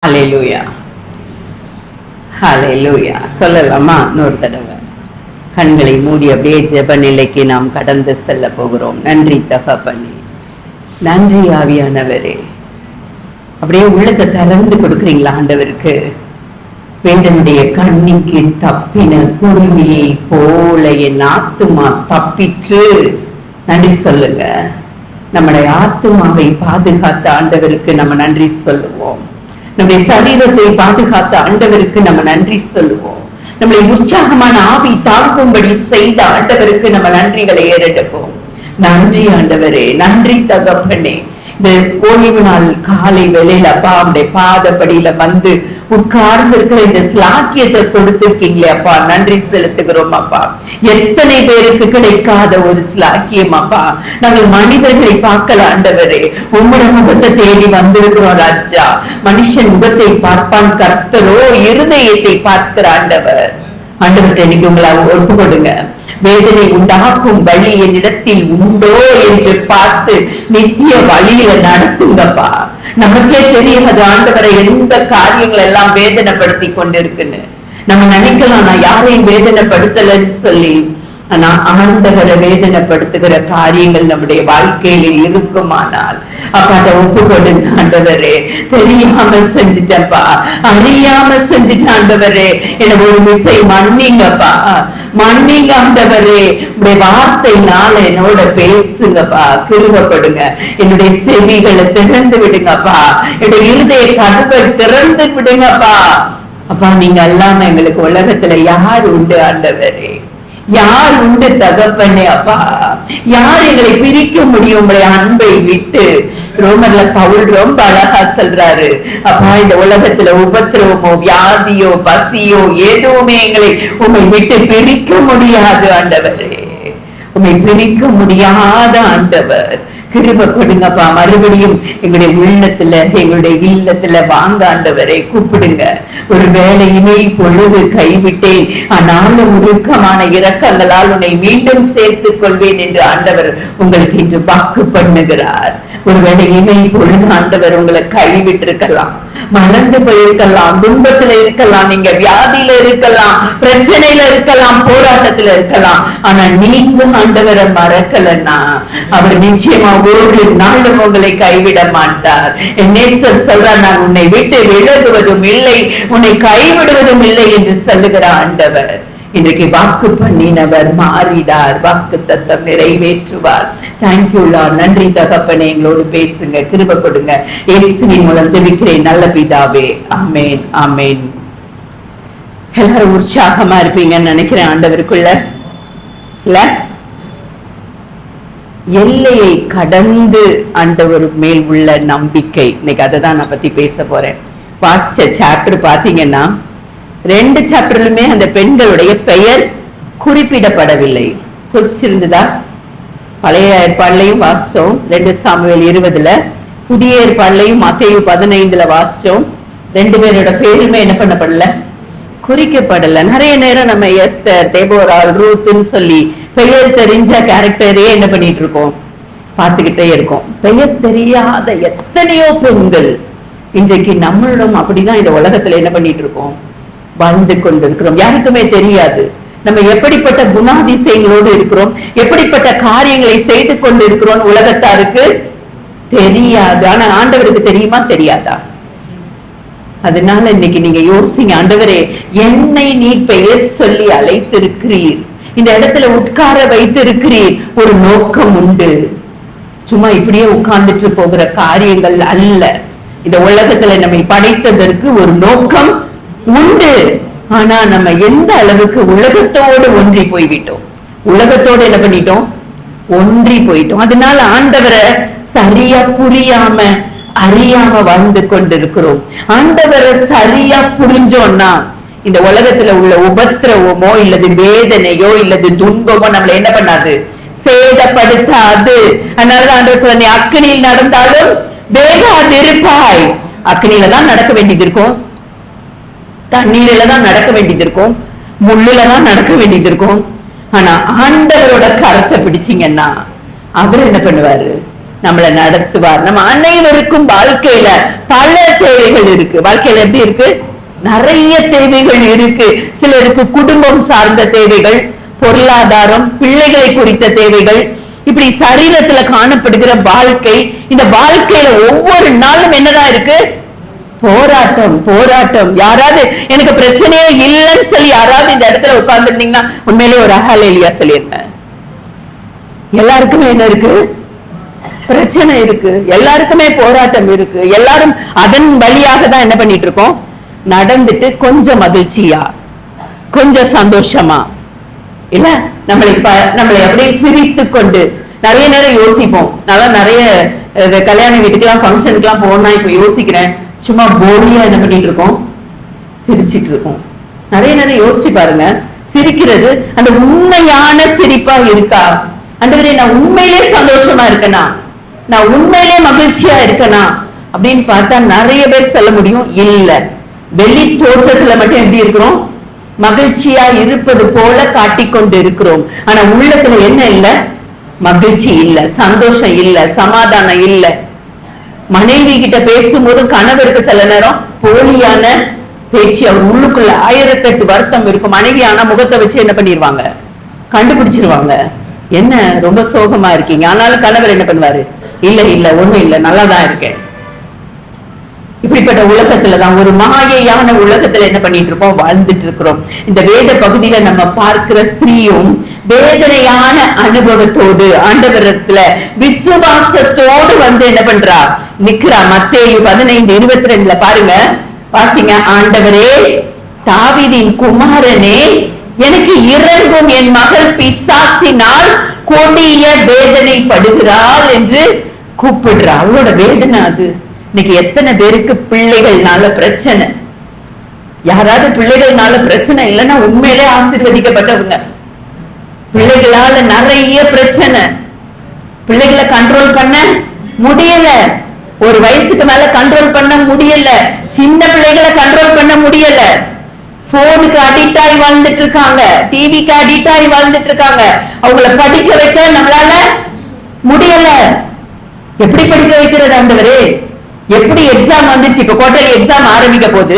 ஹல்லேலூயா, ஹல்லேலூயா சொல்லலாமா? இன்னொரு தடவை கண்களை மூடி அப்படியே ஜெப நிலைக்கு நாம் கடந்து செல்ல போகிறோம். நன்றி தகப்பனே, நன்றி ஆவியானவரே. அப்படியே உள்ளத்தை திறந்து கொடுக்குறீங்களா ஆண்டவருக்கு? வேடனுடைய கண்ணிக்கு தப்பின குருவியை போல என் ஆத்துமா தப்பிற்று. நன்றி சொல்லுங்க. நம்முடைய ஆத்துமாவை பாதுகாத்த ஆண்டவருக்கு நம்ம நன்றி சொல்லுவோம். நம்முடைய சரீரத்தை பாதுகாத்த ஆண்டவருக்கு நம்ம நன்றி சொல்லுவோம். நம்மளை உற்சாகமான ஆவி தாக்கும்படி செய்த ஆண்டவருக்கு நம்ம நன்றிகளை ஏறெடுப்போம். நன்றி ஆண்டவரே, நன்றி தகப்பனே. இந்த ஓய்வு நாள் காலை வேளையில அப்பா அவருடைய பாதப்படியில வந்து உட்கார்ந்து இருக்கிற இந்த ஸ்லாக்கியத்தை கொடுத்திருக்கீங்களே அப்பா, நன்றி செலுத்துகிறோம் அப்பா. எத்தனை பேருக்கு கிடைக்காத ஒரு ஸ்லாக்கியம் அப்பா. நாங்கள் மனிதர்களை பார்க்கல ஆண்டவரே, உம்முடைய முகத்தை தேடி வந்திருக்கிறோம் ராஜா. மனுஷன் முகத்தை பார்ப்பான், கர்த்தரோ இருதயத்தை பார்க்கிற ஆண்டவர். ஆண்டவர்கிட்ட இன்னைக்கு உங்களை ஒப்பு கொடுங்க. வேதனை உண்டாக்கும் வழி என்னிடத்தில் உண்டோ என்று பார்த்து நித்திய வழியில நடத்துங்கப்பா. நமக்கே தெரியாது ஆண்டவரை எந்த காரியங்கள் எல்லாம் வேதனைப்படுத்தி கொண்டிருக்குன்னு. நம்ம நினைக்கலாம் நான் யாரையும் வேதனைப்படுத்தலன்னு சொல்லி. ஆனா ஆண்டவரை வேதனைப்படுத்துகிற காரியங்கள் நம்முடைய வாழ்க்கையில இருக்குமானால் அப்ப அதை ஒப்பு கொடுங்க ஆண்டவரே. தெரியாம செஞ்சுட்டப்பா, அறியாம செஞ்சுட்ட ஆண்டவரே, எனக்கு ஒரு விசை மன்னிங்கப்பா, மன்னிங்க ஆண்டவரே. உடைய வார்த்தைனால என்னோட பேசுங்கப்பா, கிருபை கொடுங்க. என்னுடைய செவிகளை திறந்து விடுங்கப்பா, என்னுடைய இருதய கதவை திறந்து விடுங்கப்பா. அப்பா, நீங்க அல்லாம எங்களுக்கு உலகத்துல யார் உண்டு ஆண்டவரே? யார் உண்டு தகப்பனே? அப்பா, யார் எங்களை பிரிக்க முடியும் உங்களுடைய அன்பை விட்டு? ரோமர்ல பவுல் ரொம்ப அழகா சொல்றாரு, அப்பா இந்த உலகத்துல உபத்திரவமோ வியாதியோ பசியோ எதுவுமே எங்களை உண்மை விட்டு பிரிக்க முடியாது ஆண்டவரே. உண்மை பிரிக்க முடியாத ஆண்டவர். கிருபை கொடுங்கப்பா. மறுபடியும் எங்களுடைய உள்ளத்துல எங்களுடைய இல்லத்துல வாங்க ஆண்டவரை கூப்பிடுங்க. ஒரு வேலையினை பொழுது கைவிட்டேன், ஆனாலும் உருக்கமான இரக்கங்களால் உன்னை மீண்டும் சேர்த்துக் கொள்வேன் என்று ஆண்டவர் உங்களுக்கு இன்று வாக்கு பண்ணுகிறார். ஒருவேளை இணை பொழுது ஆண்டவர் உங்களை கைவிட்டு இருக்கலாம், மறந்து போயிருக்கலாம், துன்பத்துல இருக்கலாம், நீங்க வியாதியில இருக்கலாம், பிரச்சனையில இருக்கலாம், போராட்டத்துல இருக்கலாம். ஆனா நீங்க ஆண்டவரை மறக்கலன்னா அவர் நிச்சயமா ஒரு நாளும் உங்களை கைவிட மாட்டார். நேசர் சொல்றார், நான் உன்னை விட்டு விலகுவதும் இல்லை, உன்னை கைவிடுவதும் இல்லை என்று சொல்லுகிற ஆண்டவர் இன்றைக்கு வாக்கு பண்ணினவர் மாறிடார், வாக்கு தத்தம் நிறைவேற்றுவார். Thank you Lord. நன்றி தகப்பனே, எங்களோடு பேசுங்க, கிருபை கொடுங்க. இயேசுவின் மூலம் ஜெபிக்கிறேன் நல்ல பிதாவே, ஆமென், ஆமென். எல்லாரும் உற்சாகமா இருப்பீங்கன்னு நினைக்கிறேன் ஆண்டவருக்குள்ள. இல்ல, எல்லையை கடந்து ஆண்டவர் மேல் உள்ள நம்பிக்கை. இன்னைக்கு அதை தான் நான் பத்தி பேச போறேன். வாசிச்ச சாப்டர் பாத்தீங்கன்னா 2 சாப்டர்லுமே அந்த பெண்களுடைய பெயர் குறிப்பிடப்படவில்லை. குறிச்சிருந்ததா? பழைய ஏற்பாடுலையும் வாசிச்சோம் 2 சாமுவேல் 20, புதிய ஏற்பாடுலையும் மத்தேயு 15 வாசிச்சோம். 2 பேரோட பேருமே என்ன பண்ணப்படல, குறிக்கப்படல. நிறைய நேரம் நம்ம எஸ்தர், தேபோரால், ரூத்னு சொல்லி பெயர் தெரிஞ்ச கேரக்டரே என்ன பண்ணிட்டு இருக்கோம், பார்த்துக்கிட்டே இருக்கோம். பெயர் தெரியாத எத்தனையோ பெண்கள் இன்றைக்கு நம்மளும் அப்படிதான் இந்த உலகத்துல என்ன பண்ணிட்டு இருக்கோம், வாழ்ந்து கொண்டிருக்கிறோம். யாருக்குமே தெரியாது நம்ம எப்படிப்பட்ட குணாதிசயங்களோடு இருக்கிறோம், எப்படிப்பட்ட காரியங்களை செய்து கொண்டு இருக்கிறோம், உலகத்தாருக்கு தெரியாது. ஆனா ஆண்டவருக்கு தெரியுமா தெரியாதா? அதனால இன்னைக்கு நீங்க யோசிங்க, ஆண்டவரே என்னை நீ பெயர் சொல்லி அழைத்திருக்கிறீர், இந்த இடத்துல உட்கார வைத்திருக்கிறீர், ஒரு நோக்கம் உண்டு. சும்மா இப்படியே உட்கார்ந்துட்டு போகிற காரியங்கள் அல்ல. இந்த உலகத்துல நம்மை படைத்ததற்கு ஒரு நோக்கம் உண்டு. ஆனா நம்ம எந்த அளவுக்கு உலகத்தோடு ஒன்றி போய்விட்டோம், உலகத்தோடு என்ன பண்ணிட்டோம், ஒன்றி போயிட்டோம். அதனால ஆண்டவரை சரியா புரியாம அறியாம வாழ்ந்து கொண்டிருக்கிறோம். ஆண்டவரை சரியா புரிஞ்சோம்னா இந்த உலகத்துல உள்ள உபத்திரவமோ இல்லது வேதனையோ இல்லது துன்பமோ நம்மள என்ன பண்ணாது, சேதப்படுத்தாது. அதனாலதான் ஆண்டவர் சொல்ற, நீ அக்கினியில் நடந்தாலும் வேகாதிருப்பாய். அக்கினியில தான் நடக்க வேண்டியது இருக்கும், தண்ணீரில தான் நடக்க வேண்டியது இருக்கும், முள்ளுல தான் நடக்க வேண்டியது இருக்கும். ஆனா ஆண்டவரோட கரத்தை பிடிச்சீங்கன்னா அவர் என்ன பண்ணுவாரு? நம்மளை நடத்துவார். நம்ம அனைவருக்கும் வாழ்க்கையில பல தேவைகள் இருக்கு. வாழ்க்கையில எப்படி இருக்கு? நிறைய தேவைகள் இருக்கு. சிலருக்கு குடும்பம் சார்ந்த தேவைகள், பொருளாதாரம், பிள்ளைகளை குறித்த தேவைகள், இப்படி சரீரத்துல காணப்படுகிற வாழ்க்கை. இந்த வாழ்க்கையில ஒவ்வொரு நாளும் என்னதான் இருக்கு? போராட்டம், போராட்டம். யாராவது எனக்கு பிரச்சனையே இல்லைன்னு சொல்லி யாராவது இந்த இடத்துல உட்கார்ந்து இருந்தீங்கன்னா உண்மையிலே ஒரு ஹல்லேலூயா சொல்லிருங்க. எல்லாருக்குமே என்ன இருக்கு? பிரச்சனை இருக்கு. எல்லாருக்குமே போராட்டம் இருக்கு. எல்லாரும் அதன் வழியாக தான் என்ன பண்ணிட்டு இருக்கோம்? நடந்துட்டு கொஞ்சம் மகிழ்ச்சியா, கொஞ்சம் சந்தோஷமா இல்ல நம்மளை அப்படியே சிரித்து கொண்டு நிறைய நேரம் யோசிப்போம். நல்லா நிறைய கல்யாண வீட்டுக்கெல்லாம் ஃபங்க்ஷனுக்கு எல்லாம் போனா இப்ப யோசிக்கிறேன், சும்மா போலியா என்ன பண்ணிட்டு இருக்கோம்? சிரிச்சிட்டு இருக்கோம். நிறைய நேரம் யோசிச்சு பாருங்க, சிரிக்கிறது அந்த உண்மையான சிரிப்பா இருக்கா? ஆண்டவரே நான் உண்மையிலே சந்தோஷமா இருக்கனா, நான் உண்மையிலே மகிழ்ச்சியா இருக்கனா அப்படின்னு பார்த்தா நிறைய பேர் சொல்ல முடியும் இல்ல. வெளி தோற்றத்துல மட்டும் எப்படி இருக்கிறோம்? மகிழ்ச்சியா இருப்பது போல காட்டிக்கொண்டு இருக்கிறோம். ஆனா உள்ளத்துல என்ன இல்ல? மகிழ்ச்சி இல்ல, சந்தோஷம் இல்ல, சமாதானம் இல்ல. மனைவி கிட்ட பேசும்போது கணவருக்கு சில நேரம் போலியான பேச்சு, அவர் உள்ளுக்குள்ள 1008 வருத்தம் இருக்கும். மனைவி ஆனா முகத்தை வச்சு என்ன பண்ணிடுவாங்க? கண்டுபிடிச்சிருவாங்க. என்ன ரொம்ப சோகமா இருக்கீங்க? ஆனாலும் கணவர் என்ன பண்ணுவாரு? இல்ல இல்ல ஒண்ணும் இல்ல, நல்லாதான் இருக்கேன். இப்படிப்பட்ட உலகத்துலதான், ஒரு மாயையான உலகத்துல என்ன பண்ணிட்டு இருக்கோம்? வாழ்ந்துட்டு இருக்கிறோம். இந்த வேத பகுதியில நம்ம பார்க்கிற ஸ்திரீயும் வேதனையான அனுபவத்தோடு ஆண்டவரத்துல விசுவாசத்தோடு வந்து என்ன பண்றா? நிக்கிறா. மத்தேயு 15:22 பாருங்க, வாசிங்க. ஆண்டவரே, தாவீதின் குமாரனே, எனக்கு இறங்கும், என் மகள் பிசாசினால் கொடிய வேதனைப்படுகிறாள் என்று கூப்பிடுறா. அவளோட வேதனை அது. இன்னைக்கு எத்தனை பேருக்கு பிள்ளைகள்னால பிரச்சனை? யாராவது பிள்ளைகள்னால பிரச்சனை இல்லைன்னா உண்மையிலே ஆசீர்வதிக்கப்பட்டவங்க. பிள்ளைகளால நிறைய பிரச்சனை. பிள்ளைகளை கண்ட்ரோல் பண்ண முடியல. ஒரு வயசுக்கு மேல கண்ட்ரோல் பண்ண முடியல. சின்ன பிள்ளைகளை கண்ட்ரோல் பண்ண முடியல. போனுக்கு அடிக்ட் ஆகி வாழ்ந்துட்டு இருக்காங்க, டிவிக்கு அடிக்ட் ஆகி வாழ்ந்துட்டு இருக்காங்க. அவங்கள படிக்க வைக்க நம்மளால முடியல. எப்படி படிக்க வைக்கிறது ஆண்டவரே? எப்படி எக்ஸாம் வந்துச்சு? இப்ப குவார்டர்லி எக்ஸாம் ஆரம்பிக்க போது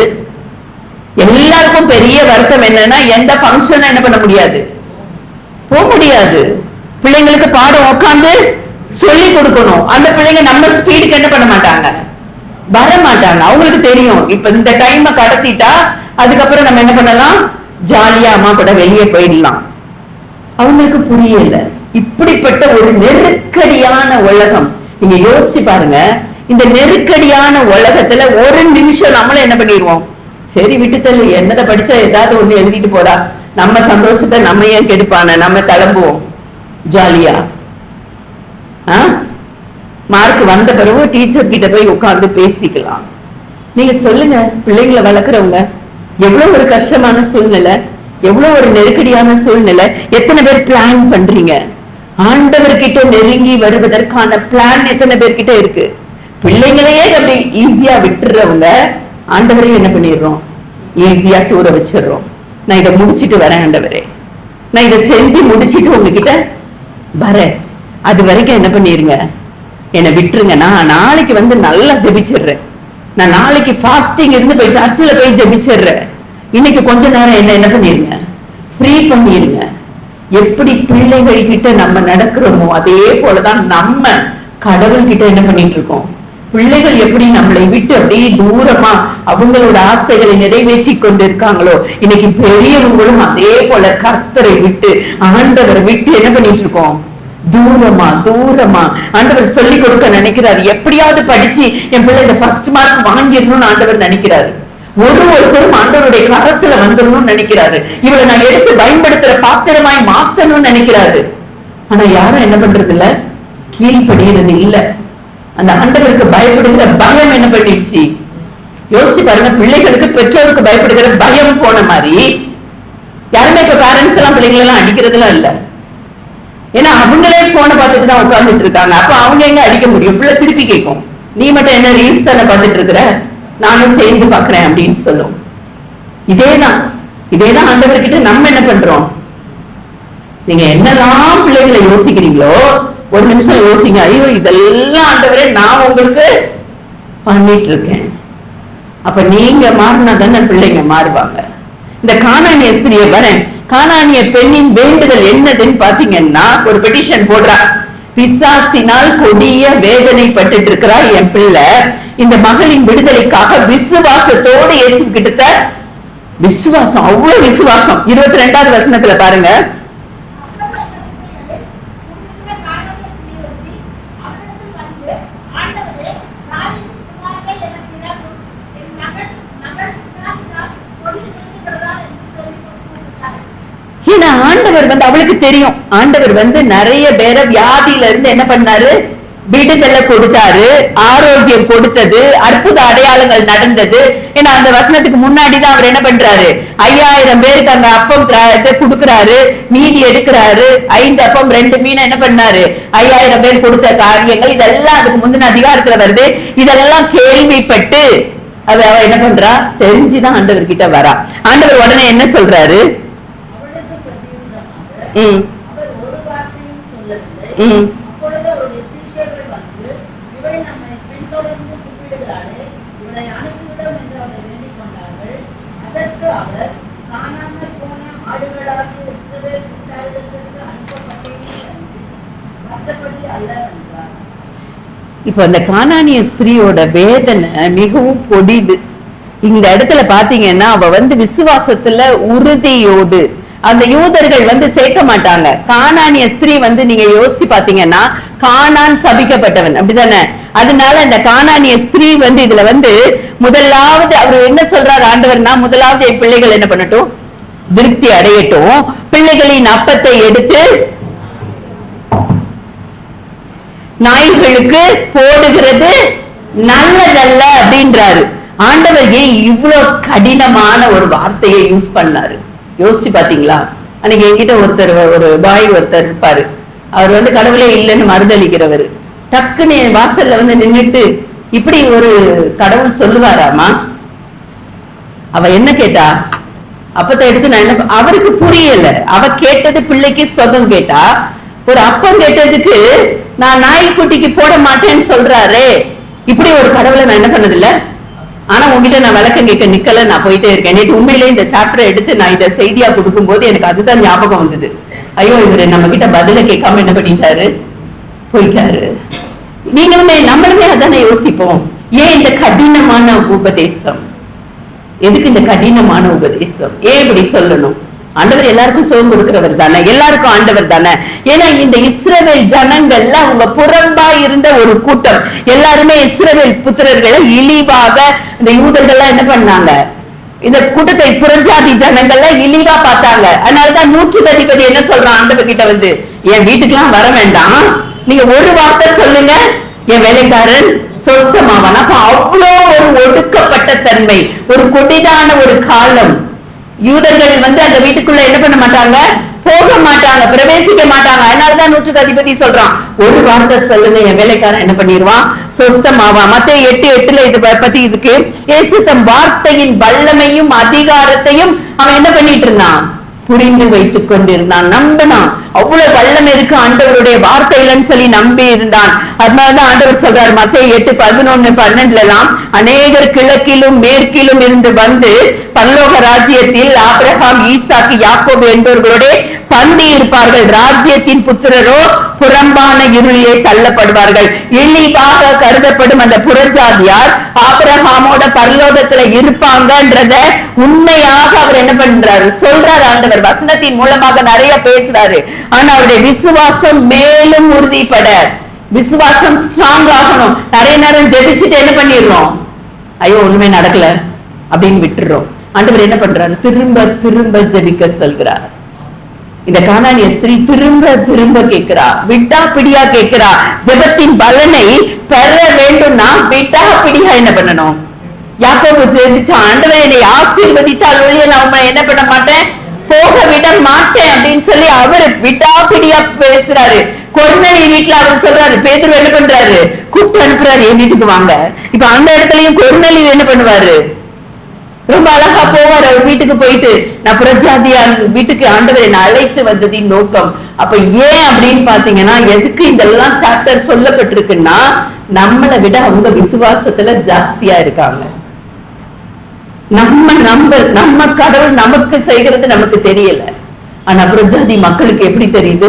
எல்லாருக்கும் பெரிய வருத்தம் என்னன்னா, எந்த ஃபங்க்ஷன் என்ன பண்ண முடியாது, போக முடியாது. பிள்ளைங்களுக்கு பாடம் உட்காந்து சொல்லி கொடுக்கணும். அந்த பிள்ளைங்க நம்ம ஸ்பீடுக்கு என்ன பண்ண மாட்டாங்க, வர மாட்டாங்க. அவங்களுக்கு தெரியும் இப்ப இந்த டைம் கடத்திட்டா அதுக்கப்புறம் நம்ம என்ன பண்ணலாம், ஜாலியா அம்மா கூட வெளியே போயிடலாம். அவங்களுக்கு புரியல. இப்படிப்பட்ட ஒரு நெருக்கடியான உலகம். நீங்க யோசிச்சு பாருங்க, இந்த நெருக்கடியான உலகத்துல ஒரு நிமிஷம் நம்மள என்ன பண்ணிடுவோம்? சரி விட்டு தள்ளு, என்னத படிச்சா ஏதாவது ஒண்ணு எழுதிட்டு போடா, நம்ம சந்தோஷத்தை நம்ம ஏன் கெடுப்பான, நம்ம கிளம்புவோம் ஜாலியா. மார்க் வந்த பிறகு டீச்சர் கிட்ட போய் உட்கார்ந்து பேசிக்கலாம். நீங்க சொல்லுங்க, பிள்ளைங்களை வளர்க்குறவங்க எவ்வளவு ஒரு கஷ்டமான சூழ்நிலை, எவ்வளவு ஒரு நெருக்கடியான சூழ்நிலை. எத்தனை பேர் பிளான் பண்றீங்க? ஆண்டவர்கிட்ட நெருங்கி வருவதற்கான பிளான் எத்தனை பேர்கிட்ட இருக்கு? பிள்ளைங்களையே அப்படி ஈஸியா விட்டுறவங்க ஆண்டவரையும் என்ன பண்ணிடுறோம்? ஈஸியா தூர வச்சிடுறோம். நான் இதை முடிச்சிட்டு வரேன் ஆண்டவரே, நான் இதை செஞ்சு முடிச்சிட்டு உங்ககிட்ட வரேன், அது வரைக்கும் என்ன பண்ணிருங்க, என்னை விட்டுருங்க. நான் நாளைக்கு வந்து நல்லா ஜெபிச்சிடுறேன், நான் நாளைக்கு ஃபாஸ்டிங் இருந்து போய் சர்ச்சில் போய் ஜெபிச்சிடுறேன். இன்னைக்கு கொஞ்ச நேரம் என்ன பண்ணிருங்க, ஃப்ரீ பண்ணிருங்க. எப்படி பிள்ளைகள் கிட்ட நம்ம நடக்கிறோமோ அதே போலதான் நம்ம கடவுள் கிட்ட என்ன பண்ணிட்டு இருக்கோம். பிள்ளைகள் எப்படி நம்மளை விட்டு அப்படியே தூரமா அவங்களோட ஆசைகளை நிறைவேற்றி கொண்டு இருக்காங்களோ, இன்னைக்கு பெரியவங்களும் அதே போல கர்த்தரை விட்டு ஆண்டவரை விட்டு என்ன பண்ணிட்டு இருக்கோம், தூரமா தூரமா. ஆண்டவர் சொல்லி கொடுக்க நினைக்கிறாரு, எப்படியாவது படிச்சு என் பிள்ளை இந்த ஃபர்ஸ்ட் மார்க் வாங்கிடணும்னு ஆண்டவர் நினைக்கிறாரு. ஒருவருக்கும் ஆண்டவருடைய கரத்துல வந்துடணும்னு நினைக்கிறாரு. இவளை நான் எடுத்து பயன்படுத்துற பாத்திரமாய் மாத்தணும்னு நினைக்கிறாரு. ஆனா யாரும் என்ன பண்றது இல்ல, கீழ்படுகிறது இல்ல. அந்த ஆண்டவருக்கு பயப்படுகிற பயம் என்ன பண்ணிடுச்சு? யோசிச்சு பாருங்க, பிள்ளைகளுக்கு பெற்றோருக்கு பயப்படுகிற பயம் போன மாதிரி யாருமே இப்ப பேரண்ட்ஸ் எல்லாம் பிள்ளைகள் எல்லாம் அடிக்கிறதுலாம் இல்ல. ஏன்னா அவங்களே போனை பார்த்துட்டு தான் உட்கார்ந்துட்டு இருக்காங்க. அப்ப அவங்க எங்க அடிக்க முடியும்? பிள்ளை திருப்பி கேட்கும், நீ மட்டும் என்ன ரீல்ஸ் தானே பார்த்துட்டு இருக்கிற, நானும் சேர்ந்து பாக்குறேன் அப்படின்னு சொல்லும். இதேதான் ஆண்டவர்கிட்ட நம்ம என்ன பண்றோம்? நீங்க என்னெல்லாம் பிள்ளைகளை யோசிக்கிறீங்களோ ஒரு நிமிஷம் யோசிங்க, ஐயோ இதெல்லாம் ஆண்டவரே நான் உங்களுக்கு பண்ணிட்டு இருக்கேன். அப்ப நீங்க மாறினா தானே பிள்ளைங்க மாறுவாங்க. இந்த கானானிய ஸ்திரியை வரேன், கானானிய பெண்ணின் வேண்டுதல் என்னதுன்னு பாத்தீங்கன்னா ஒரு பெட்டிஷன் போடுறா. பிசாசினால் கொடிய வேதனைப்பட்டு இருக்கிறா என் பிள்ளை, இந்த மகளின் விடுதலைக்காக விசுவாசத்தோடு இயேசு கிட்ட, விசுவாசம், அவ்வளவு விசுவாசம். 22வது வசனத்துல பாருங்க. ஆண்டவர் அவளுக்கு தெரியும், ஆண்டவர் நிறைய பேரை வியாதியில இருந்து என்ன பண்ணாரு, விடுதலை கொடுத்தாரு, ஆரோக்கியம் கொடுத்தது, அற்புத அடையாளங்கள் நடந்தது. ஏன்னா அந்த வசனத்துக்கு முன்னாடிதான் அவர் என்ன பண்றாரு, 5000 பேருக்கு அந்த அப்பம் கொடுக்கிறாரு, மீதி எடுக்கிறாரு, 5 அப்பம் 2 மீன் என்ன பண்ணாரு, 5000 பேர் கொடுத்த காரியங்கள் இதெல்லாம் அதுக்கு முந்தின அதிகாரத்துல வருது. இதெல்லாம் கேள்விப்பட்டு அவ என்ன பண்றா, தெரிஞ்சுதான் ஆண்டவர் கிட்ட வரா. ஆண்டவர் உடனே என்ன சொல்றாரு, இப்ப அந்த கானானிய ஸ்திரீயோட வேதனை மிகவும் கொடிது. இந்த இடத்துல பாத்தீங்கன்னா அவ விசுவாசத்துல உறுதியோடு, அந்த யூதர்கள் சேர்க்க மாட்டாங்க. கானானிய ஸ்திரீ நீங்க யோசிச்சு பாத்தீங்கன்னா கானான் சபிக்கப்பட்டவன், அப்படித்தானே? அதனால இந்த கானானிய ஸ்திரீ இதுல முதலாவது அவர் என்ன சொல்றாரு ஆண்டவர்னா, முதலாவது என் பிள்ளைகள் என்ன பண்ணட்டும், திருப்தி அடையட்டும், பிள்ளைகளின் அப்பத்தை எடுத்து நாய்களுக்கு போடுகிறது நல்லதல்ல அப்படின்றாரு. ஆண்டவர் ஏன் இவ்வளவு கடினமான ஒரு வார்த்தையை யூஸ் பண்ணாரு யோசிச்சு பாத்தீங்களா? அன்னைக்கு என்கிட்ட ஒரு பாய் இருப்பாரு, அவர் கடவுளே இல்லைன்னு மறுதளிக்கிறவர். டக்குன்னு வாசல்ல நின்னுட்டு இப்படி ஒரு கடவுள் சொல்லுவாராமா? அவ என்ன கேட்டா, அப்பத்தை எடுத்து நான் என்ன, அவருக்கு புரியல. அவ கேட்டது பிள்ளைக்கு சொகம் கேட்டா, ஒரு அப்பம் கேட்டதுக்கு நான் நாய்க்குட்டிக்கு போட மாட்டேன்னு சொல்றாரு. இப்படி ஒரு கடவுளை நான் என்ன பண்ணதில்லை. ஆனா உங்ககிட்ட நான் விளக்கம் கேட்க நிக்கல, நான் போயிட்டே இருக்கேன். நேற்று உண்மையிலே இந்த சாப்டரை எடுத்து நான் இதை செய்தியா கொடுக்கும் போது எனக்கு அதுதான் ஞாபகம் வந்தது. ஐயோ இவரு நம்ம கிட்ட பதில கேட்காம என்ன பண்ணிட்டாரு, போயிட்டாரு. நீங்களுமே நம்மளுமே அதானே யோசிப்போம், ஏன் இந்த கடினமான உபதேசம், எதுக்கு இந்த கடினமான உபதேசம், ஏன் இப்படி சொல்லணும்? ஆண்டவர் எல்லாருக்கும் சுகம் கொடுக்கிறவர் தானே, எல்லாருக்கும் ஆண்டவர் தானே. ஏன்னா இந்த இஸ்ரவேல் ஜனங்கள்ல அவங்க புறம்பா இருந்த ஒரு கூட்டம், எல்லாருமே இஸ்ரவேல் புத்திரர்களை இழிவாக இந்த யூதர்கள் என்ன பண்ணாங்க, இந்த கூட்டத்தை புறஞ்சாதி ஜனங்கள்ல இழிவா பார்த்தாங்க. அதனாலதான் 100 அதிபதி என்ன சொல்றான் ஆண்டவர் கிட்ட, என் வீட்டுக்கெல்லாம் வர வேண்டாம், நீங்க ஒரு வார்த்தை சொல்லுங்க, என் வேலைக்காரன் சொசமாவான். அப்ப அவ்வளோ ஒரு ஒடுக்கப்பட்ட தன்மை, ஒரு கொடிதான ஒரு காலம். யூதர்கள் அந்த வீட்டுக்குள்ள என்ன பண்ண மாட்டாங்க, போக மாட்டாங்க, பிரவேசிக்க மாட்டாங்க. அதனாலதான் 100 அதிபதி சொல்றான், ஒரு வார்த்தை சொல்லுங்க, என் வேலைக்காரன் என்ன பண்ணிடுவான், சொஸ்தமாவான். மத்தேயு 8:8 இது பத்தி இருக்கு. இயேசு தம் வார்த்தையின் வல்லமையும் அதிகாரத்தையும் அவன் என்ன பண்ணிட்டு இருந்தான், புரிந்து வைத்துக் கொண்டிருந்தான், நம்பினான். அவ்வளவு வல்லம் இருக்கு ஆண்டவருடைய வார்த்தையிலன்னு சொல்லி நம்பி இருந்தான். அதனாலதான் ஆண்டவர் சொல்றாரு மத்தேயு 8:11-12 அநேகர் கிழக்கிலும் மேற்கிலும் இருந்து பரலோக ராஜ்யத்தில் ஆபிரகாம், ஈசாக்கு, யாக்கோபு என்பவர்களோட பந்தி இருப்பார்கள். ராஜ்யத்தின் புத்திரரோ புறம்பான இருளிலே தள்ளப்படுவார்கள். இழிவாக கருதப்படும் அந்த புறஜாதியார் ஆபிரகாமோட பரலோகத்துல இருப்பாங்கன்றத உண்மையாக அவர் என்ன பண்றாரு, சொல்றாரு ஆண்டவர். வசனத்தின் மூலமாக நிறைய பேசுறாரு. ஆனா அவருடைய விசுவாசம் மேலும் உறுதிப்பட, விசுவாசம் ஸ்ட்ராங் ஆகணும். நிறைய நேரம் ஜெபிச்சுட்டு என்ன பண்ணிடுறோம், ஐயோ ஒண்ணுமே நடக்கல அப்படின்னு விட்டுறோம். ஆண்டவர் என்ன பண்றாரு, திரும்ப திரும்ப ஜெபிக்க சொல்கிறார். இந்த கானானிய ஸ்திரீ திரும்ப திரும்ப கேட்கிறா, விட்டா பிடியா கேட்கிறா. ஜெபத்தின் பலனை பெற வேண்டும்னா விட்டா பிடியா என்ன பண்ணணும்? யாக்கோபு ஜெபிச்சா, ஆண்டவர் என்னை ஆசீர்வதித்தால் ஒழிய நான் என்ன பண்ண மாட்டேன், போக விட மாட்டேன் அப்படின்னு சொல்லி அவர் விட்டா பிடியா பேசுறாரு. கொர்நேலி வீட்டுல அவர் சொல்றாரு, பேதுரு என்ன பண்றாரு, கூப்பிட்டு அனுப்புறாரு, என் வீட்டுக்கு வாங்க. இப்ப அந்த இடத்துலயும் கொர்நேலி என்ன பண்ணுவாரு, ரொம்ப அழகா போவார் அவர் வீட்டுக்கு போயிட்டு, நான் புறஜாதியா வீட்டுக்கு ஆண்டவர் என்னை அழைத்து வந்ததின் நோக்கம். அப்ப ஏன் அப்படின்னு பாத்தீங்கன்னா, எதுக்கு இதெல்லாம் சாப்டர் சொல்லப்பட்டிருக்குன்னா, நம்மளை விட அவங்க விசுவாசத்துல ஜாஸ்தியா இருக்காங்க. நம்ம கடவுள் நமக்கு செய்கிறது நமக்கு தெரியல. ஆனா புறஜாதி மக்களுக்கு எப்படி தெரியுது?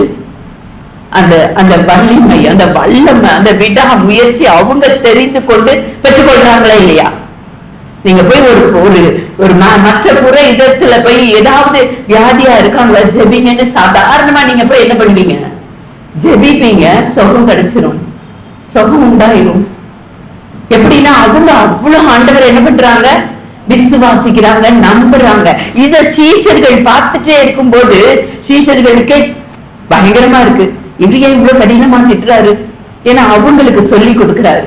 அந்த வலிமை, அந்த வல்லமை, அந்த விடா முயற்சி அவங்க தெரிந்து கொண்டு பெற்றுக்கொள்றாங்களா இல்லையா? நீங்க போய் ஒரு மற்ற புற இடத்துல போய் ஏதாவது வியாதியா இருக்காங்களா ஜெபிங்கன்னு சாதாரணமா நீங்க போய் என்ன பண்ணுவீங்க? ஜெபிப்பீங்க, சுகம் கிடைச்சிரும், சுகம் உண்டாயிரும். எப்படின்னா அவங்க அவ்வளவு ஆண்டவர் என்ன பண்றாங்க? விசுவாசிக்கிறாங்க, நம்புறாங்க. இத சீஷர்கள் பார்த்துட்டே இருக்கும் போது சீஷர்களுக்கே பயங்கரமா இருக்கு. இவரையே இவ்வளவு கடினமா திட்டுறாரு. ஏன்னா அவங்களுக்கு சொல்லி கொடுக்கிறாரு.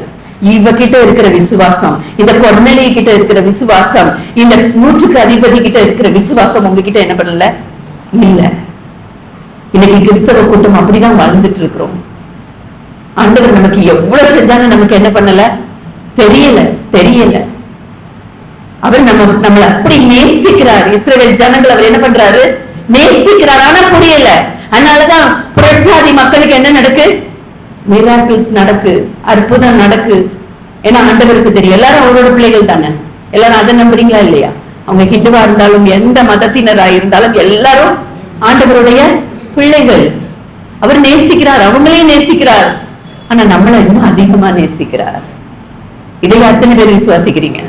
இவகிட்ட இருக்கிற விசுவாசம், இந்த கொர்நேலிய கிட்ட இருக்கிற விசுவாசம், இந்த 100க்கு அதிபதி கிட்ட இருக்கிற விசுவாசம் உங்ககிட்ட என்ன பண்ணல? இல்ல. இன்னைக்கு கிறிஸ்தவ கூட்டம் அப்படிதான் வாழ்ந்துட்டு இருக்கிறோம். ஆண்டவர் நமக்கு எவ்வளவு செஞ்சாலும் நமக்கு என்ன பண்ணல? தெரியல. அவர் நம்மளை அப்படி நேசிக்கிறார். இஸ்ரவேல் ஜனங்கள் அவர் என்ன பண்றாரு? நேசிக்கிறார். ஆனா புரியல. அதனாலதான் புறஜாதி மக்களுக்கு என்ன நடக்கு? மிராக்கிள்ஸ் நடக்கு, அற்புதம் நடக்கு. ஏன்னா ஆண்டவருக்கு தெரியும். எல்லாரும் அவரோட பிள்ளைகள் தானே. எல்லாரும் அதை நம்புறீங்களா இல்லையா? அவங்க ஹிந்துவா இருந்தாலும் எந்த மதத்தினரா இருந்தாலும் எல்லாரும் ஆண்டவருடைய பிள்ளைகள். அவர் நேசிக்கிறார், அவங்களையும் நேசிக்கிறார். ஆனா நம்மள இன்னும் அதிகமா நேசிக்கிறார். இதை அத்தனை பேர் விசுவாசிக்கிறீங்க?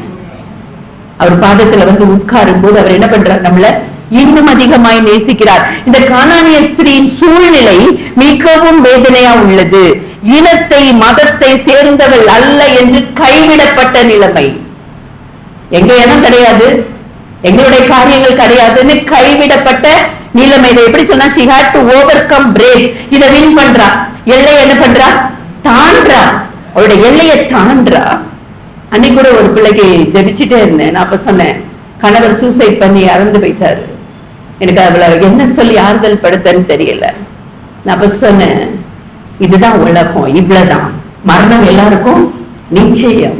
அவர் பாதத்துல வந்து உட்காரும் போது அவர் என்ன பண்றார்? நம்மள இன்னும் அதிகமாய் நேசிக்கிறார். இந்த கானானிய ஸ்திரீயின் சூழ்நிலை மிகவும் வேதனையா உள்ளது. இனத்தை மதத்தை சேர்ந்தவள் அல்ல என்று கைவிடப்பட்ட நிலைமை. எங்க இனம் கிடையாது, எங்களுடைய காரியங்கள் கிடையாதுன்னு கைவிடப்பட்ட நிலைமை. இதை எப்படி சொன்னா, she had to overcome break. இதை வின் பண்றா, எல்லை என்ன பண்றா? தாண்டா. அவருடைய எல்லையை தாண்டா. அன்னைக்கு கூட ஒரு பிள்ளைக்கு ஜெபிச்சுட்டே இருந்தேன். நான் அப்ப சொன்னேன், கணவர் சூசைட் பண்ணி இறந்து போயிட்டாரு. எனக்கு அவ்வளவு என்ன சொல்லி ஆறுதல் படுத்தன்னு தெரியல. நான் அப்ப சொன்னேன், இதுதான் உலகம், இவ்வளவுதான். மரணம் எல்லாருக்கும் நிச்சயம்.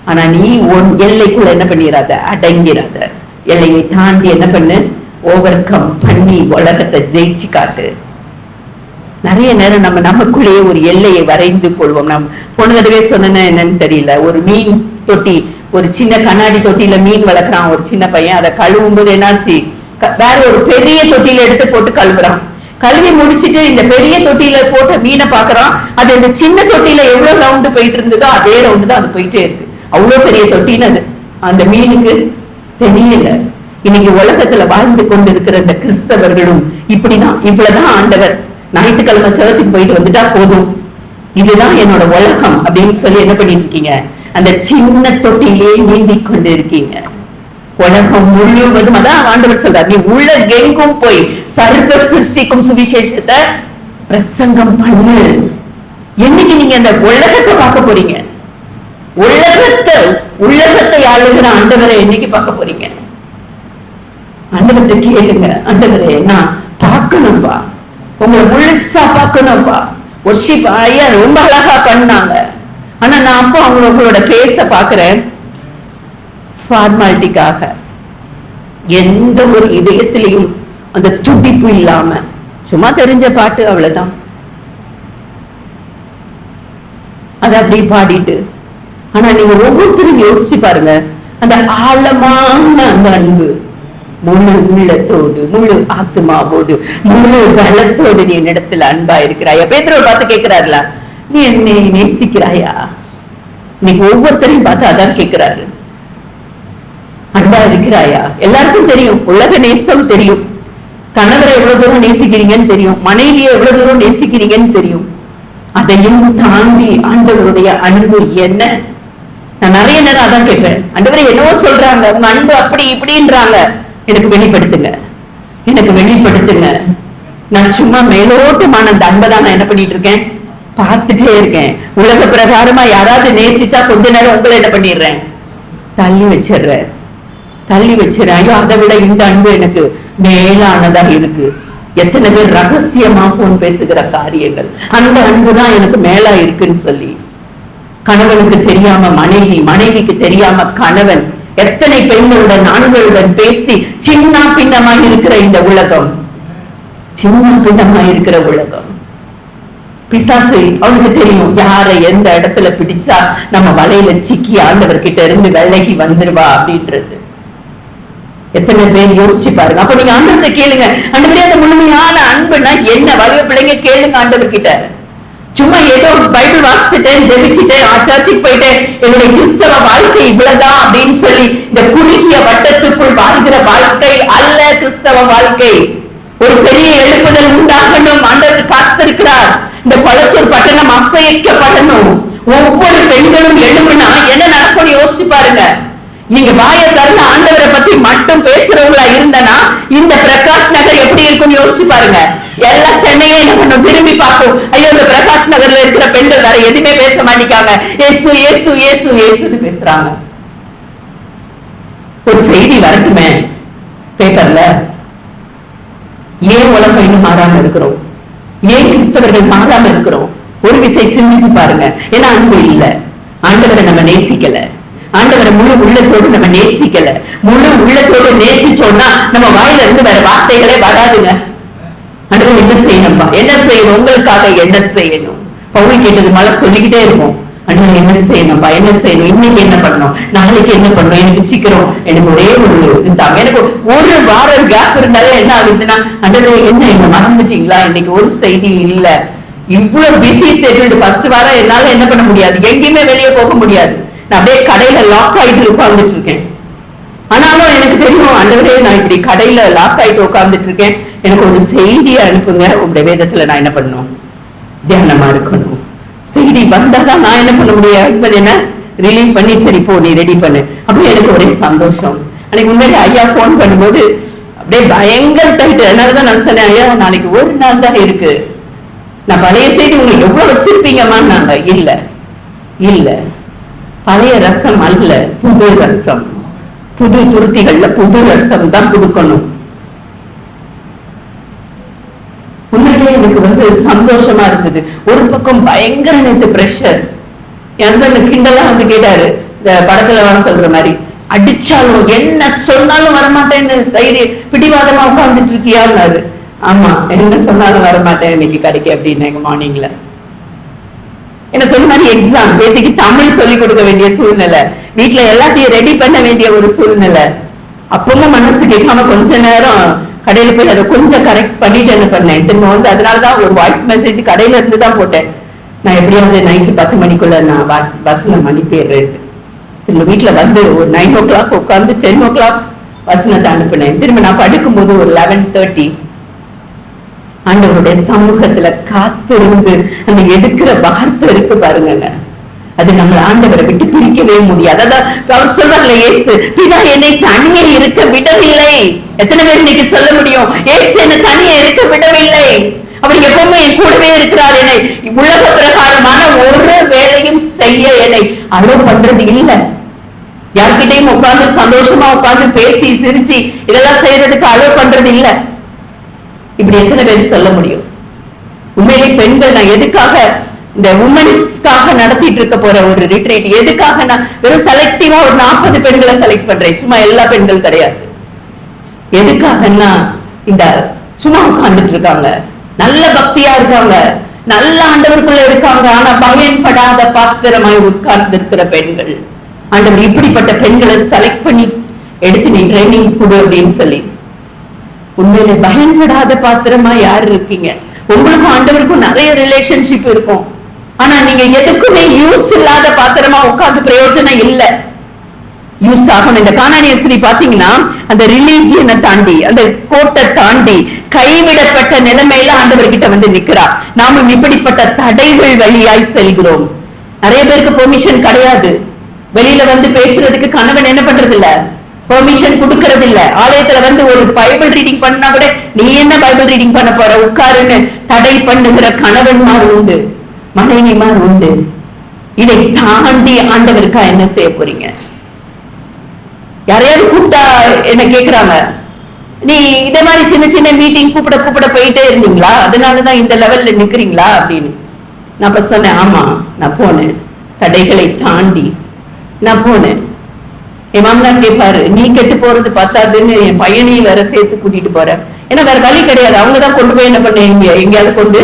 ஆனா நீ உன் எல்லைக்குள்ள என்ன பண்ணிடாத, அடங்கிறாத. எல்லையை தாண்டி என்ன பண்ணு? ஓவர் கம் பண்ணி உலகத்தை ஜெயிச்சு காட்டு. நிறைய நேரம் நமக்குள்ளேயே ஒரு எல்லையை வரைந்து கொள்வோம். நம்ம போன தடவை சொன்ன என்னன்னு தெரியல, ஒரு மீன் தொட்டி, ஒரு சின்ன கண்ணாடி தொட்டியில மீன் வளர்க்குறான் ஒரு சின்ன பையன். அதை கழுவும் போது என்னாச்சு, வேற ஒரு பெரிய தொட்டியில எடுத்து போட்டு கழுவுறான். கழுவி முடிச்சுட்டு இந்த பெரிய தொட்டியில போட்ட மீனை பாக்குறான். அது இந்த சின்ன தொட்டியில எவ்வளவு ரவுண்டு போயிட்டு இருந்ததோ அதே ரவுண்டு தான் அது போயிட்டே இருக்கு. அவ்வளவு பெரிய தொட்டின்னு அது அந்த மீனுக்கு தெரியல. இன்னைக்கு உலகத்துல வாழ்ந்து கொண்டு இருக்கிற இந்த கிறிஸ்தவர்களும் இப்படிதான். இவ்வளவுதான் ஆண்டவர், ஞாயிற்றுக்கிழமை சர்ச்சுக்கு போயிட்டு வந்துட்டா போதும், இதுதான் என்னோட உலகம் அப்படின்னு சொல்லி என்ன பண்ணிட்டு இருக்கீங்க? அந்த சின்ன தொட்டிலே நீந்தி கொண்டு இருக்கீங்க. உலகம் முழுவதும் அதான் ஆண்டவர் சொல்றார், நீ உலகெங்கும் போய் சர்வ சிருஷ்டிக்கும் சுவிசேஷத்தை பிரசங்கம் பண்ணு. என்னைக்கு நீங்க அந்த உலகத்தை பார்க்க போறீங்க? உலகத்தை ஆளுகிற ஆண்டவரை என்னைக்கு பார்க்க போறீங்க? ஆண்டவரை கேளுங்க, ஆண்டவரே நான் பார்க்கணும்பா, உங்களை முழுசா பார்க்கணும்பா. வொர்ஷிப் ஐயா ரொம்ப அழகா பண்ணாங்க. ஆனா நான் அப்போ உங்களோட பேச பாக்குறேன் ஃபார்மாலிட்டிக்காக. எந்த ஒரு இதயத்திலையும் அந்த துடிப்பு இல்லாம சும்மா தெரிஞ்ச பாட்டு அவ்வளவுதான், அதை அப்படி பாடிட்டு. ஆனா நீங்க ஒவ்வொருத்தரும் யோசிச்சு பாருங்க, அந்த ஆழமான அந்த அன்பு, முழு உள்ளத்தோடு முழு ஆத்மாவோடு முழு பலத்தோடு நீ என்னிடத்துல அன்பா இருக்கிறாயா? பேதுருவை பார்த்து கேட்கிறாருல, நீ என்னை நேசிக்கிறாயா? இன்னைக்கு ஒவ்வொருத்தரையும் பார்த்து அதான் கேட்கிறாரு, அன்பா இருக்கிறாயா? எல்லாருக்கும் தெரியும், உலக நேசம் தெரியும், கணவரை எவ்வளவு தூரம் நேசிக்கிறீங்கன்னு தெரியும், மனைவியை எவ்வளவு தூரம் நேசிக்கிறீங்கன்னு தெரியும். அதையும் தாண்டி ஆண்டவருடைய அன்பு என்ன? நான் நிறைய நேரம் அதான் கேட்பேன், ஆண்டவரை என்னவோ சொல்றாங்க, உங்க அன்பு அப்படி இப்படின்றாங்க, எனக்கு வெளிப்படுத்துங்க, எனக்கு வெளிப்படுத்துங்க. நான் சும்மா மேலோட்டமான அந்த அன்பை தான் நான் என்ன பண்ணிட்டு இருக்கேன், பார்த்துட்டே இருக்கேன். உலக பிரகாரமா யாராவது நேசிச்சா கொஞ்ச நேரம் உங்களை என்ன பண்ணிடுறேன், தள்ளி வச்சிடுறேன். ஐயோ அதை விட இந்த அன்பு எனக்கு மேலானதா இருக்கு. எத்தனை பேர் ரகசியமா போன் பேசுகிற காரியங்கள், அந்த அன்புதான் எனக்கு மேலா இருக்குன்னு சொல்லி, கணவனுக்கு தெரியாம மனைவி, மனைவிக்கு தெரியாம கணவன், எத்தனை பெண்களுடன் ஆண்களுடன் பேசி சின்ன பின்னமாய் இருக்கிற இந்த உலகம், சின்ன பின்னமாய் இருக்கிற உலகம். பிசாசு அவனுக்கு தெரியும் யாரை எந்த இடத்துல பிடிச்சா நம்ம வலையில சிக்கி ஆண்டவர்கிட்ட இருந்து விலகி வந்துருவா அப்படின்றது. எத்தனை பேர் யோசிச்சு பாருங்க. அப்ப நீங்க ஆண்டவரை கேளுங்க, ஆண்டவரே அந்த முழுமையான அன்புனா என்ன? வலிய பிள்ளைங்க கேளுங்க ஆண்டவர்கிட்ட. சும்மா ஏதோ பைபிள் வாசிச்சுட்டேன், ஜெபிச்சுட்டேன், சர்ச்சுக்கு போயிட்டேன், என்னுடைய கிறிஸ்தவ வாழ்க்கை இவ்வளவுதான் அப்படின்னு சொல்லி இந்த குறுகிய வட்டத்துக்குள் வாழ்கிற வாழ்க்கை அல்ல கிறிஸ்தவ வாழ்க்கை. ஒரு பெரிய எழுப்புதல் உண்டாகணும். ஆண்டவர் காத்திருக்கிறார். இந்த கொளத்தூர் பட்டணம் அசைக்கப்படணும். ஒவ்வொரு பெண்களும் எழுப்புனா என்ன நடக்கும் யோசிச்சு பாருங்க. நீங்க வாய திறந்து ஆண்டவரை பத்தி மட்டும் பேசுறவங்களா இருந்தனா இந்த பிரகாஷ் நகர் எப்படி இருக்கும்னு யோசிச்சு பாருங்க. எல்லா சென்னையே என்ன பண்ணும், திரும்பி பார்க்கும். ஐயோ இந்த பிரகாஷ் நகர்ல இருக்கிற பெண்கள் வேற எதுவுமே பேச மாட்டேங்காங்க, ஏசு ஏசு ஏசு ஏசுன்னு பேசுறாங்க. ஒரு செய்தி வரட்டுமே பேப்பர்ல, ஏன் உலகம் இன்னும் மாறாம இருக்கிறோம், ஏன் கிறிஸ்தவர்கள் மாறாம இருக்கிறோம்? ஒரு விஷயம் சிந்திச்சு பாருங்க. ஏன்னா அன்பு இல்ல, ஆண்டவரை நம்ம நேசிக்கல, ஆண்டவரை முழு உள்ளத்தோடு நம்ம நேசிக்கல. முழு உள்ளத்தோடு நேசிச்சோம்னா நம்ம வாயில இருந்து வேற வார்த்தைகளே வராதுங்க. ஆண்டவர் என்ன செய்யணும்பா, என்ன செய்யணும், உங்களுக்காக என்ன செய்யணும்? பவுல் கேட்டது மழை சொல்லிக்கிட்டே இருக்கும். ஆண்டவர் என்ன செய்யணும்பா, என்ன செய்யணும், இன்னைக்கு என்ன பண்ணணும், நாளைக்கு என்ன பண்ணணும், எனக்கு சீக்கிரம் எனக்கு ஒரே ஒரு இருந்தாங்க, எனக்கு ஒரு வாரம் கேப் இருந்தாலும் என்ன ஆகுதுன்னா, ஆண்டவர் என்ன என்ன மறந்துட்டீங்களா, இன்னைக்கு ஒரு செய்தி இல்ல, இவ்வளவு பிஸி ஷெட்யூல்டு, ஃபர்ஸ்ட் வாரம் என்னால என்ன பண்ண முடியாது, எங்கேயுமே வெளியே போக முடியாது, நான் அப்படியே கடையில லாக் ஆயிட்டு உட்கார்ந்துட்டு இருக்கேன். ஆனாலும் எனக்கு தெரியும் ஆண்டவரே நான் இப்படி கடையில லாக் ஆயிட்டு உட்கார்ந்துட்டு இருக்கேன், எனக்கு ஒரு செய்தியை அனுப்புங்க, உங்களுடைய வேதத்துல நான் என்ன பண்ணணும், தியானமா இருக்கணும். செய்தி வந்தாதான் நான் என்ன பண்ண முடியும், ஹஸ்பண்ட் என்ன ரிலீவ் பண்ணி சரி போ நீ ரெடி பண்ணு, அப்படி எனக்கு ஒரே சந்தோஷம். அன்னைக்கு முன்னாடி ஐயா போன் பண்ணும்போது அப்படியே பயங்கர டைட்டு. அதனாலதான் நான் சொன்னேன், ஐயா நாளைக்கு ஒரு நாள் தான் இருக்கு, நான் பழைய செய்தி உங்களுக்கு எவ்வளவு வச்சிருப்பீங்கம்மான்னு. நாங்க இல்ல இல்ல, பழைய ரசம் அல்ல, புது ரசம், புது துருத்திகள்ல புது ரசம் தான் கொடுக்கணும். உண்மையிலே எனக்கு சந்தோஷமா இருந்தது. ஒரு பக்கம் பயங்கர நேத்து பிரஷர். எந்த கிண்டெல்லாம் கேட்டாரு, இந்த படத்துல வர சொல்ற மாதிரி, அடிச்சாலும் என்ன சொன்னாலும் வரமாட்டேன்னு தைரிய பிடிவாதமா உட்கார்ந்துட்டு இருக்கியாரு. ஆமா, என்ன சொன்னாலும் வரமாட்டேன் இன்னைக்கு கடைக்கு அப்படின்னு எங்க மார்னிங்ல என்ன சொன்ன மாதிரி எக்ஸாம் பேத்திக்கு தமிழ் சொல்லி கொடுக்க வேண்டிய சூழ்நிலை, வீட்டுல எல்லாத்தையும் ரெடி பண்ண வேண்டிய ஒரு சூழ்நிலை. அப்பவும் மனசு கேட்காம கொஞ்ச நேரம் கடையில போய் அதை கொஞ்சம் கரெக்ட் பண்ணிட்டு என்ன பண்ணேன், திரும்ப அதனாலதான் ஒரு வாய்ஸ் மெசேஜ் கடையில இருந்து தான் போட்டேன். நான் எப்படியாவது நைட்டு 10 மணிக்குள்ள நான் பஸ்ல மணி போயிடுறேன். திரும்ப வீட்டுல ஒரு 9 o'clock உட்காந்து 10 o'clock வசனத்தை அனுப்பினேன். திரும்ப நான் படுக்கும் போது ஒரு 11:30 ஆண்டவருடைய சமூகத்துல காத்திருந்து அந்த எடுக்கிற வார்த்தை இருக்கு பாருங்க, அது நம்ம ஆண்டவரை விட்டு பிரிக்கவே முடியாது. அதான் அவர் சொல்றாங்க, இயேசு பிதா என்னை தனியே இருக்க விடவில்லை. எத்தனை பேர் இன்னைக்கு சொல்ல முடியும், இயேசு என்னை தனியே இருக்க விடவில்லை, அவர் எப்பவுமே என் கூடவே இருக்கிறார், என்னை உலக பிரகாரமான ஒரு வேலையும் செய்ய என்னை அலோவ் பண்றது இல்லை. யார்கிட்டையும் உட்கார்ந்து சந்தோஷமா உட்கார்ந்து பேசி சிரிச்சு இதெல்லாம் செய்யறதுக்கு அலோவ் பண்றது இல்லை. இப்படி எத்தனை பேர் சொல்ல முடியும்? உண்மையிலே பெண்கள், நான் எதுக்காக இந்த உமன்ஸ்க்காக நடத்திட்டு இருக்க போற ஒரு ரிட்ரீட், எதுக்காக நான் வெறும் செலக்டிவா ஒரு 40 பெண்களை செலக்ட் பண்றேன், சும்மா எல்லா பெண்கள் கிடையாது. எதுக்காகன்னா இந்த சும்மா உட்கார்ந்துட்டு இருக்காங்க, நல்ல பக்தியா இருக்காங்க, நல்ல ஆண்டவருக்குள்ள இருக்காங்க, ஆனா பயன்படாத பாத்திரமாய் உட்கார்ந்து இருக்கிற பெண்கள். ஆண்டவர் இப்படிப்பட்ட பெண்களை செலக்ட் பண்ணி எடுத்து நீ ட்ரைனிங் கொடு அப்படின்னு சொல்லி. உண்மையில பயன்படாத பாத்திரமா யாரு இருக்கீங்க? உங்களுக்கும் ஆண்டவருக்கும் நிறைய ரிலேஷன்ஷிப் இருக்கும், ஆனா நீங்க எதுக்குமே யூஸ் இல்லாத பாத்திரமா உட்கார்ந்து பிரயோஜனம் இல்ல. யூஸ் ஆகணும். இந்த கானானிய ஸ்திரீ பாத்தீங்கன்னா அந்த ரிலீஜியனை தாண்டி, அந்த கோட்டை தாண்டி கைவிடப்பட்ட நிலைமையில ஆண்டவர்கிட்ட நிக்கிறா. நாமும் இப்படிப்பட்ட தடைகள் வழியாய் செல்கிறோம். நிறைய பேருக்கு பெர்மிஷன் கிடையாது, வெளியில பேசுறதுக்கு கணவன் என்ன பண்றது இல்ல, பெர்மிஷன் கொடுக்கறது இல்ல. ஆலயத்துல ஒரு பைபிள் ரீடிங் பண்ணா கூட நீ என்ன பைபிள் ரீடிங் பண்ண போற, உட்காருன்னு தடை பண்ணுகிற கணவன்மார் உண்டு, மனைவிமார் உண்டு. இதை தாண்டி ஆண்டவருக்கா என்ன செய்ய போறீங்க? யாரையாவது கூப்பிட்டா என்ன கேக்குறாங்க, நீ இதே மாதிரி சின்ன சின்ன மீட்டிங் கூப்பிட போயிட்டே இருந்தீங்களா, அதனாலதான் இந்த லெவல்ல நிக்கிறீங்களா அப்படின்னு. நான் இப்ப சொன்னேன், ஆமா நான் போனேன், தடைகளை தாண்டி நான் போனேன். என் மாமனார் கேட்பாரு, நீ கெட்டு போறது பத்தாதுன்னு என் பையனையும் வேற சேர்த்து கூட்டிட்டு போற. ஏன்னா வேற வழி கிடையாது. அவங்கதான் கொண்டு போய் என்ன பண்ண, எங்கேயாவது கொண்டு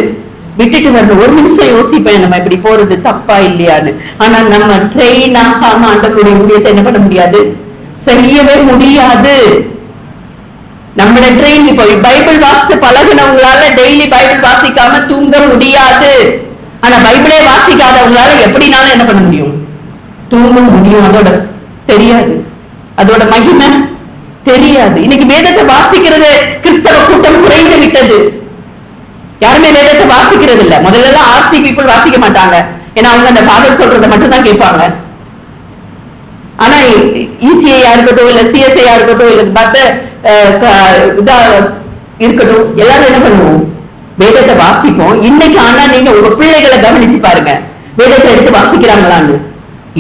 விட்டுட்டு வரணும். ஒரு நிமிஷம் யோசிப்பேன், நம்ம இப்படி போறது தப்பா இல்லையான்னு. ஆனா நம்ம ட்ரெயின் ஆகாம ஆண்டவருடைய ஊழியத்தை என்ன பண்ண முடியாது, செய்யவே முடியாது. நம்மள ட்ரெயின் இப்போ பைபிள் வாசித்து பழகினவங்களால டெய்லி பைபிள் வாசிக்காம தூங்க முடியாது. ஆனா பைபிளே வாசிக்காதவங்களால எப்படினாலும் என்ன பண்ண முடியும், தூங்க முடியும். அதோட தெரியாது, அதோட மகிமை தெரியாது. இன்னைக்கு வேதத்தை வாசிக்கிறது கிறிஸ்தவ கூட்டம் குறைந்து விட்டது. யாருமே வேதத்தை வாசிக்கிறது இல்ல. முதல்ல எல்லாம் ஆர்சி பீப்புள் வாசிக்க மாட்டாங்க. ஏன்னா அவங்க அந்த ஃபாதர் சொல்றதை மட்டும் தான் கேட்பாங்க. ஆனா இசிஐயா இருக்கட்டும், இல்ல சிஎஸ்ஐயா இருக்கட்டும், இல்ல மத்த இதா இருக்கட்டும், எல்லாரும் என்ன பண்ணுவோம், வேதத்தை வாசிப்போம். இன்னைக்கு ஆனா நீங்க உங்க பிள்ளைகளை கவனிச்சு பாருங்க, வேதத்தை எடுத்து வாசிக்கிறாங்களான்னு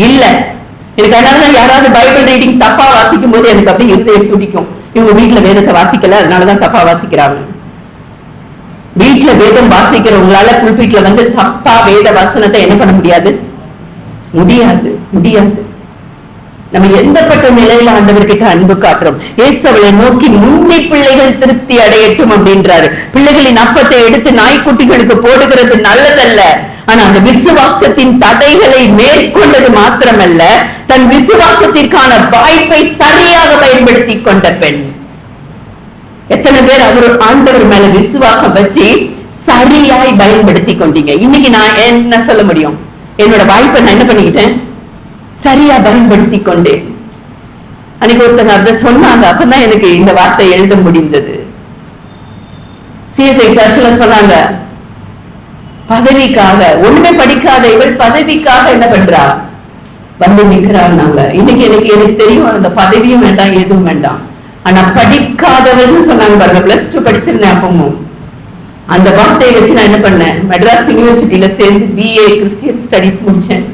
இல்ல. எனக்கு அதனாலதான் யாராவது பைபிள் ரீடிங் தப்பா வாசிக்கும் போது எனக்கு அப்படி இருதயம் துடிக்கும். இவங்க வீட்டுல வேதத்தை வாசிக்கல, அதனாலதான் தப்பா வாசிக்கிறாங்க. வீட்டுல வேதம் வாசிக்கிறவங்களால புல்பீட்ல வந்து தப்பா வேத வசனத்தை என்ன பண்ண முடியாது, முடியாது முடியாது. நம்ம எந்தப்பட்ட நிலையில ஆண்டவர்கிட்ட அன்பு காட்டுறோம். இயேசுவை நோக்கி முன்னே பிள்ளைகள் திருப்தி அடையட்டும் அப்படின்றாரு. பிள்ளைகளின் அப்பத்தை எடுத்து நாய்க்குட்டிகளுக்கு போடுகிறது நல்லதல்ல. ஆனா அந்த விசுவாசத்தின் தடைகளை மேற்கொண்டது மாத்திரமல்ல, தன் விசுவாசத்திற்கான வாய்ப்பை சரியாக பயன்படுத்தி கொண்ட பெண். எத்தனை பேர் அவர் ஆண்டவர் மேல விசுவாசம் வச்சு சரியாய் பயன்படுத்தி கொண்டீங்க? இன்னைக்கு நான் என்ன சொல்ல முடியும், என்னோட வாய்ப்பை நான் என்ன பண்ணிக்கிட்டேன், சரியா பயன்படுத்தி கொண்டேன். அன்னைக்கு ஒருத்தங்க அதை சொன்னாங்க, அப்பதான் எனக்கு இந்த வார்த்தை எழுத முடிந்தது. சிஎஸ்ஐ சர்ச்சில் சொன்னாங்க, பதவிக்காக, ஒண்ணுமே படிக்காத இவள் பதவிக்காக என்ன பண்றா, வந்து நிக்கிறாங்க. இன்னைக்கு எனக்கு தெரியும், அந்த பதவியும் வேண்டாம், எதுவும் வேண்டாம். ஆனா படிக்காதவர்கள் சொன்னாங்க பாருங்க, +2 படிச்சிருந்தேன். அப்பவும் அந்த வார்த்தையை வச்சு நான் என்ன பண்ணேன், மெட்ராஸ் யூனிவர்சிட்டியில சேர்ந்து BA கிறிஸ்டியன் ஸ்டடிஸ் முடிச்சேன்.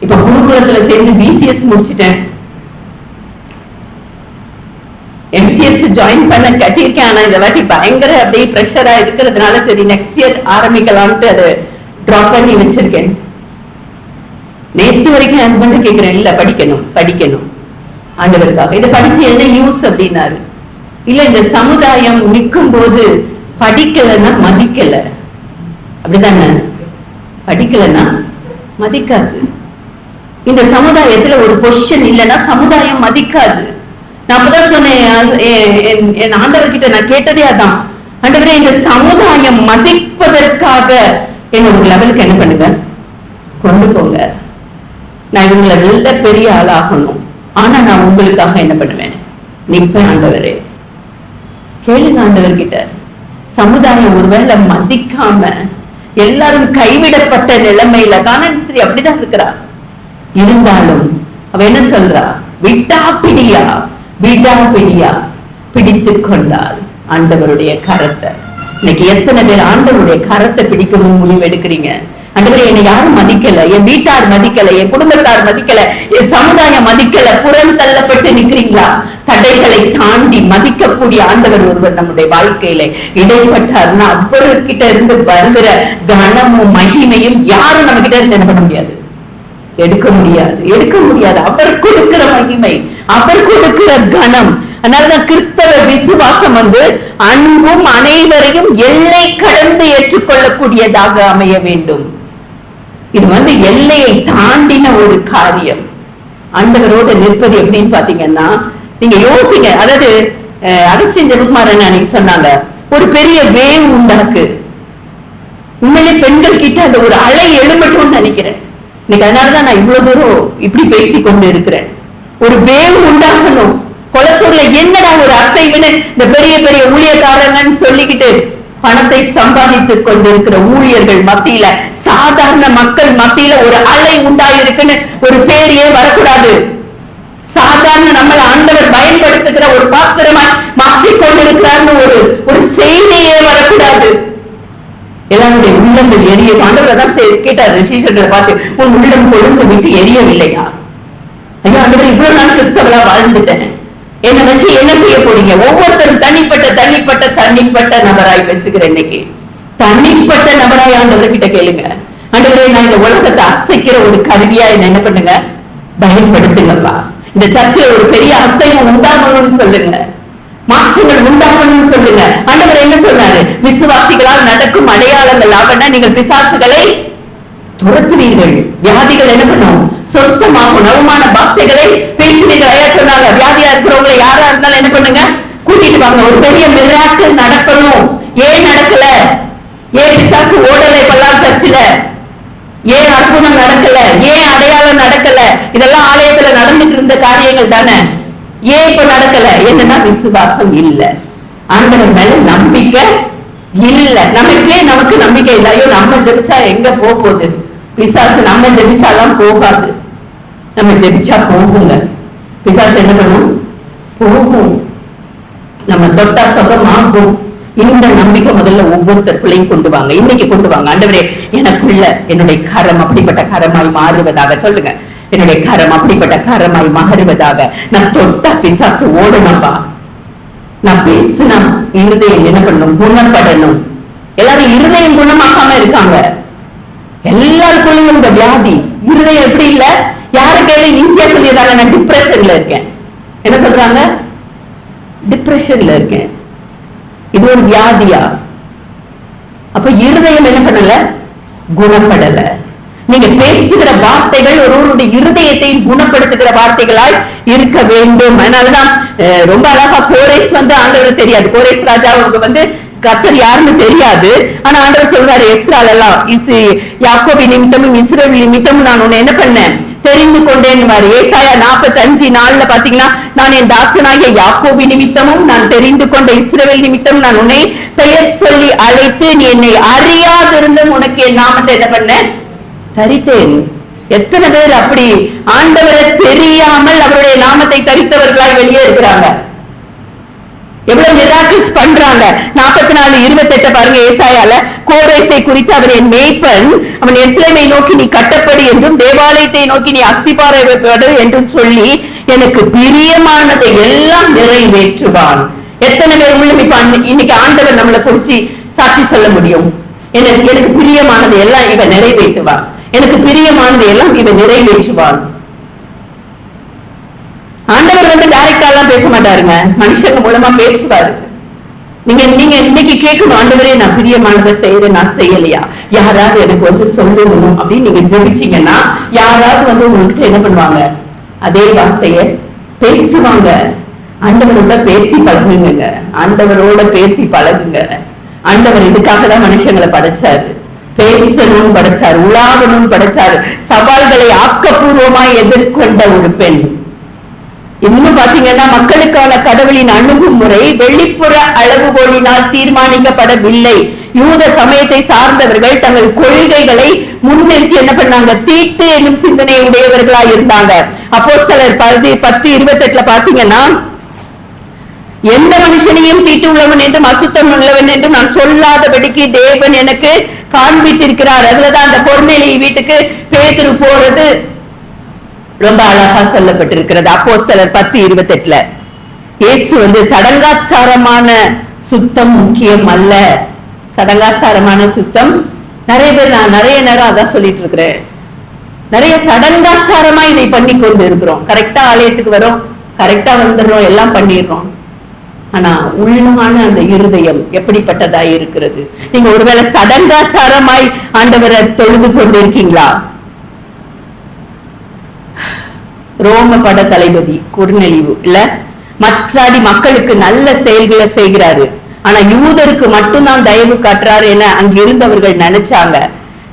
இப்ப குருகுலத்துல சேர்ந்து BCS முடிச்சிட்டேன். MCS ஜாயின் பண்ண கட்டியிருக்கேன். ஆனா இந்த வாட்டி பயங்கர அப்படியே ப்ரெஷரா இருக்கிறதுனால சரி நெக்ஸ்ட் இயர் ஆரம்பிக்கலாம்னு அதை டிராப் பண்ணி வச்சிருக்கேன். நேற்று வரைக்கும் ஹஸ்பண்ட் கேட்கிறேன், இல்ல படிக்கணும் படிக்கணும் ஆண்டவருக்காக. இதை படிச்சு என்ன யூஸ் அப்படின்னாரு. இல்ல இந்த சமுதாயம் நிற்கும் போது படிக்கலன்னா மதிக்கல, அப்படிதானே, படிக்கலன்னா மதிக்காது. இந்த சமுதாயத்துல ஒரு பொசிஷன் இல்லைன்னா சமுதாயம் மதிக்காது. நான் அப்பதான் சொன்னேன், என் ஆண்டவர்கிட்ட நான் கேட்டதே அதான், ஆண்டவரே இந்த சமுதாயம் மதிப்பதற்காக என்ன ஒரு லெவலுக்கு என்ன பண்ணுங்க, கொண்டு போங்க. நான் இவங்களை நல்ல பெரிய ஆளாகணும், ஆனா நான் உங்களுக்காக என்ன பண்ணுவேன், நிற்பேன். ஆண்டவரே கேளுங்க ஆண்டவர்கிட்ட. சமுதாயம் ஒருவேளை மதிக்காம எல்லாரும் கைவிடப்பட்ட நிலைமையில கானான் ஸ்திரீ அப்படிதான் இருக்கிறா. இருந்தாலும் அவ என்ன சொல்றா, விடாப்பிடியா விடாப்பிடியா பிடித்து கொண்டாள் ஆண்டவருடைய கரத்தை. இன்னைக்கு எத்தனை பேர் ஆண்டவருடைய கரத்தை பிடிக்கணும் முடிவு எடுக்கிறீங்க? ஆண்டவரே என்னை யாரும் மதிக்கல, என் வீட்டார் மதிக்கல, என் குடும்பத்தார் மதிக்கல, என் சமுதாயம் மதிக்கல, புறம் தள்ளப்பட்டு நிற்கிறீங்களா? தடைகளை தாண்டி மதிக்கக்கூடிய ஆண்டவர் ஒருவர் நம்முடைய வாழ்க்கையில இடைப்பட்டார்னா அவர்கிட்ட இருந்து வருகிற கனமும் மகிமையும் யாரும் நம்ம கிட்ட இருந்து என்ன பண்ண முடியாது, எடுக்க முடியாது, எடுக்க முடியாது. அவர் கொடுக்கிற மகிமை, அவர் கொடுக்கிற கனம். அதனாலதான் கிறிஸ்தவ விசுவாசம் வந்து அன்பும் அனைவரையும் எல்லை கடந்து ஏற்றுக்கொள்ளக்கூடியதாக அமைய வேண்டும். இது வந்து எல்லையை தாண்டின ஒரு காரியம். ஆண்டவரோட நிற்பது எப்படின்னு பாத்தீங்கன்னா, நீங்க யோசிங்க. அதாவது அகஸ்டின் ஜெபகுமாரன் அன்னைக்கு சொன்னாங்க, ஒரு பெரிய வேவ் உண்டாக்கு. உண்மையிலே பெண்கள் கிட்ட அந்த ஒரு அலை எழுமட்டும்னு நினைக்கிறேன். இன்னைக்கு அதனாலதான் நான் இவ்வளவு தூரம் இப்படி பேசி கொண்டு இருக்கிறேன். ஒரு வேவ் உண்டாகணும். குளத்தூர்ல என்னடா ஒரு அசைவுன்னு இந்த பெரிய பெரிய ஊழியக்காரங்கன்னு சொல்லிக்கிட்டு பணத்தை சம்பாதித்துக் கொண்டிருக்கிற ஊழியர்கள் மத்தியில, சாதாரண மக்கள் மத்தியில ஒரு அலை உண்டாயிருக்குன்னு ஒரு பேரையே வரக்கூடாது. சாதாரண நம்மள ஆண்டவர் பயன்படுத்துகிற ஒரு பாத்திரமா மாற்றிக் கொண்டிருக்கிறார்னு ஒரு செய்தியே வரக்கூடாது. எல்லாருடைய உள்ளங்கள் எரிய, ஆண்டவர் தான் கேட்டார் ரிஷிஷனை பார்த்து, உன் உள்ளம் கொழுந்து விட்டு எரியவில்லையா? ஐயோ ஆண்டவர், இவ்வளவு நாள் கிறிஸ்தவளா வாழ்ந்துட்டேன், என்னை வச்சு என்ன செய்ய போறீங்க? ஒவ்வொருத்தரும் தனிப்பட்ட தனிப்பட்ட தனிப்பட்ட நபராய் பேசுகிறேன். இன்னைக்கு தனிப்பட்ட நபராய் ஆண்டவர்கிட்ட கேளுங்க, ஆண்டவரே நான் இந்த உலகத்தை அசைக்கிற ஒரு கருவியா என்ன பண்ணுங்க, பயன்படுத்துங்கப்பா. இந்த சர்ச்சில் ஒரு பெரிய அசைவம் உண்டாகணும்னு சொல்லுங்க, மாற்றங்கள் உண்டாகணும்னு சொல்லுங்க. ஆண்டவர் என்ன சொன்னாரு? விசுவாசிகளால் நடக்கும் அடையாளங்கள் ஆகனா நீங்கள் பிசாசுகளை துரத்துவீர்கள், வியாதிகள் என்ன பண்ணும்? சொஸ்தமாகும். நவமான பாஷைகளை பேசுவீர்கள். ஐயா சொன்னாங்க, வியாதியா இருக்கிறவங்களை யாரா இருந்தாலும் என்ன பண்ணுங்க, கூட்டிட்டு வாங்க. ஒரு பெரிய மிராக்கிள் நடக்கணும். ஏன் நடக்கல? ஏன் பிசாசு ஓடலை பல்லால் சர்ச்சில? ஏன் அற்புதம் நடக்கல? ஏன் அடையாளம் நடக்கல? இதெல்லாம் ஆலயத்துல நடந்துட்டு இருந்த காரியங்கள் தானே. ஏன் இப்ப நடக்கல? என்னன்னா விசுவாசம் இல்ல, ஆண்டவர் மேல நம்பிக்கை இல்ல. நமக்கு நம்பிக்கை இல்ல. ஐயோ நம்ம ஜெபிச்சா எங்க போகுது? பிசாசு நம்ம ஜெபிச்சாலாம் போகாது, நம்ம ஜெபிச்சா போகுங்க. பிசாசு என்ன பண்ணும்? போகும். நம்ம தொட்டா சுகமாகும். இந்த நம்பிக்கை முதல்ல ஒவ்வொருத்தருக்குள்ளையும் கொண்டு வாங்க. இன்னைக்கு கொண்டு வாங்க. ஆண்டவரே, எனக்குள்ள என்னுடைய கரம் அப்படிப்பட்ட கரமாய் மாறுவதாக. சொல்லுங்க, என்னுடைய கரம் அப்படிப்பட்ட கரமாய் மாறுவதாக. நான் தொட்டா பிசாசு ஓடணும்பா. நான் பேசினா இருதயம் என்ன பண்ணணும்? குணப்படணும். எல்லாரும் இருதயம் குணமாகாம இருக்காங்க. எல்லாருக்குள்ளும் இந்த வியாதி. இருதயம் எப்படி இல்ல? யாரு கையில ஈஸியா சொல்லிடுறாங்க, நான் டிப்ரெஷன்ல இருக்கேன். என்ன சொல்றாங்க? டிப்ரெஷன்ல இருக்கேன். இது ஒரு வியாதியா? அப்ப இருதயம் என்ன பண்ணல? குணப்படல. நீங்க பேசுகிற வார்த்தைகள் ஒருவருடைய இருதயத்தை குணப்படுத்துகிற வார்த்தைகளாய் இருக்க வேண்டும். அதனாலதான் ரொம்ப அழகா கோரேஸ் ஆண்டவர் தெரியாது. கோரேஸ் ராஜாவுக்கு கர்த்தர் யாருன்னு தெரியாது. ஆனா ஆண்டவர் சொல்றாரு, எஸ்ரால் எல்லாம் யாக்கோபி நிமித்தமும் இஸ்ரவேல் நிமித்தமும் நான் உன்னை என்ன பண்ணேன்? தெரிந்து கொண்டேன். ஏசாயா 45:4 பாத்தீங்கன்னா, நான் என் தாசனாகிய யாக்கோபி நிமித்தமும் நான் தெரிந்து கொண்ட இஸ்ரவேல் நிமித்தம் நான் உன்னை பெயர் சொல்லி அழைத்து நீ என்னை அறியாதிருந்தும் உனக்கு என் நாமத்தை என்ன பண்ண தரித்தேன். எத்தனை பேர் அப்படி ஆண்டவரை தெரியாமல் அவருடைய நாமத்தை தரித்தவர்களாய் வெளியே இருக்கிறாங்க? எவ்வளவு மிராக்கிள்ஸ் பண்றாங்க. 44:28 பாருங்க. ஏசாயால கோரேசை குறித்து, அவர் என் மேய்ப்பன், அவன் எருசலேமை நோக்கி நீ கட்டப்படு என்றும் தேவாலயத்தை நோக்கி நீ அஸ்திபாரப்படு என்றும் சொல்லி எனக்கு பிரியமானதை எல்லாம் நிறைவேற்றுவான். எத்தனை பேர் உள்ள இன்னைக்கு ஆண்டவர் நம்மளை குறிச்சு சாட்சி சொல்ல முடியும்? எனக்கு பிரியமானதை எல்லாம் இவன் நிறைவேற்றுவான், எனக்கு பிரியமானதை எல்லாம் இவன் நிறைவேற்றுவான். ஆண்டவர் டைரக்டா எல்லாம் பேச மாட்டாருங்க, மனுஷங்க மூலமா பேசுவாரு. நீங்க இன்னைக்கு கேட்கணும், ஆண்டவரே நான் பிரியமானதை செய்யறேன், நான் செய்யலையா? யாராவது எனக்கு சொல்லணும் அப்படின்னு நீங்க ஜெபிச்சீங்கன்னா யாராவது உங்ககிட்ட என்ன பண்ணுவாங்க? அதே வார்த்தைய பேசுவாங்க. ஆண்டவரோட பேசி பழகுங்க. ஆண்டவரோட பேசி பழகுங்க. ஆண்டவர் இதுக்காக தான் மனுஷங்களை படைச்சாரு. பேசணும்னு படைச்சாரு, உலாவணும்னு படைச்சாரு. சவால்களை ஆக்கப்பூர்வமாய் எதிர்கொண்ட ஒரு பெண். இன்னும் பாத்தீங்கன்னா, மக்களுக்கான கடவுளின் அணுகுமுறை வெளிப்புற அளவுகோலினால் தீர்மானிக்கப்படவில்லை. யூத சமயத்தை சார்ந்தவர்கள் தங்கள் கொள்கைகளை முன்னிறுத்தி என்ன பண்ணாங்க? தீட்டு என்னும் சிந்தனை உடையவர்களாய் இருந்தாங்க. அப்போஸ்தலர் 10:28 பாத்தீங்கன்னா, எந்த மனுஷனையும் தீட்டு உள்ளவன் என்றும் அசுத்தம் உள்ளவன் என்றும் நான் சொல்லாதபடிக்கு தேவன் எனக்கு காண்பித்திருக்கிறார். அதுலதான் அந்த பொறுமையை வீட்டுக்கு பேதுரு போறது ரொம்ப அழகா சொல்லப்பட்டிருக்கிறது. அப்போஸ்தலர் 10:28 இயேசு சடங்காச்சாரமான சுத்தம் முக்கியம் அல்ல. சடங்காச்சாரமான சுத்தம் நிறைய பேர், நான் நிறைய நேரம் அதான் சொல்லிட்டு இருக்கிறேன், நிறைய சடங்காச்சாரமா இதை பண்ணி கொண்டு இருக்கிறோம். கரெக்டா ஆலயத்துக்கு வரோம், கரெக்டா வந்துடுறோம், எல்லாம் பண்ணிடுறோம். ஆனா உள்ளான அந்த இருதயம் எப்படிப்பட்டதாய் இருக்கிறது? நீங்க ஒருவேளை சடங்காச்சாரமாய் ஆண்டவரை தொழுது கொண்டு இருக்கீங்களா? ரோம பட தளபதி குறுநெளிவு இல்ல, மற்றாடி மக்களுக்கு நல்ல செயல்களை செய்கிறாரு, ஆனா யூதருக்கு மட்டும்தான் தயவு காட்டுறாரு என அங்க இருந்தவர்கள் நினைச்சாங்க.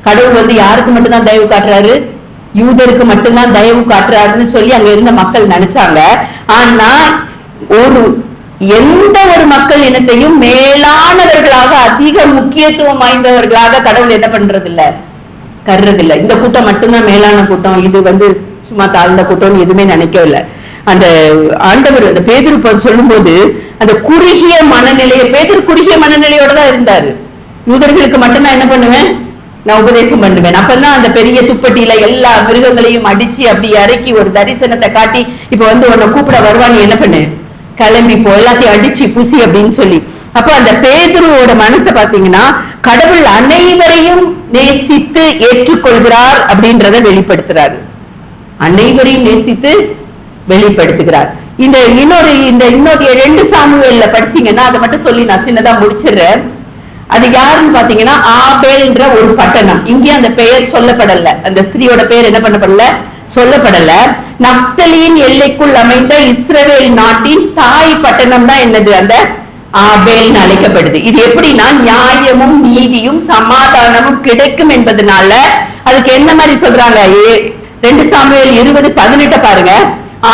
கடவுள் யாருக்கு மட்டும்தான் தயவு காட்டுறாரு? யூதருக்கு மட்டும்தான் தயவு காட்டுறாருன்னு சொல்லி அங்க இருந்த மக்கள் நினைச்சாங்க. ஆனா எந்த ஒரு மக்கள் இனத்தையும் மேலானவர்களாக, அதிக முக்கியத்துவம் வாய்ந்தவர்களாக கடவுள் என்ன பண்றது இல்ல, கருறதில்லை. இந்த கூட்டம் மட்டும்தான் மேலான கூட்டம், இது சும்மா தாழ்ந்த கூட்டம் எதுவுமே நினைக்கவில்லை. அந்த ஆண்டவர் அந்த பேதுரு சொல்லும் போது அந்த குறுகிய மனநிலையை, பேதுரு குறுகிய மனநிலையோட தான் இருந்தாரு. யூதர்களுக்கு மட்டும்தான் என்ன பண்ணுவேன், நான் உபதேசம் பண்ணுவேன். அப்பதான் அந்த பெரிய துப்பட்டியில எல்லா மிருகங்களையும் அடிச்சு அப்படி இறக்கி ஒரு தரிசனத்தை காட்டி, இப்ப உன்னை கூப்பிட வருவான்னு என்ன பண்ணு, கிளம்பி போ, எல்லாத்தையும் அடிச்சு புசி அப்படின்னு சொல்லி. அப்ப அந்த பேதுருவோட மனசை பாத்தீங்கன்னா, கடவுள் அனைவரையும் நேசித்து ஏற்றுக்கொள்கிறார் அப்படின்றத வெளிப்படுத்துறாரு. அனைவரையும் நேசித்து வெளிப்படுத்துகிறார். இந்த இன்னொரு 2 சாமுவேல்ல படிச்சீங்கன்னா அதை மட்டும் சொல்லி நான் சின்னதா முடிச்சிடுறேன். அது யாருன்னு பாத்தீங்கன்னா ஆபேல்ன்ற ஒரு பட்டணம். இங்கே அந்த பெயர் சொல்லப்படல, அந்த ஸ்திரீயோட பெயர் என்ன பண்ணப்படல, சொல்லப்படல. நப்தலியின் எல்லைக்குள் அமைந்த இஸ்ரவேல் நாட்டின் தாய் பட்டணம் தான் என்னது, அந்த ஆபேல் அழைக்கப்படுது. இது எப்படின்னா நியாயமும் நீதியும் சமாதானமும் கிடைக்கும் என்பதனால அதுக்கு என்ன மாதிரி சொல்றாங்க, 2 சாமுவேல் 20:18 பாருங்க.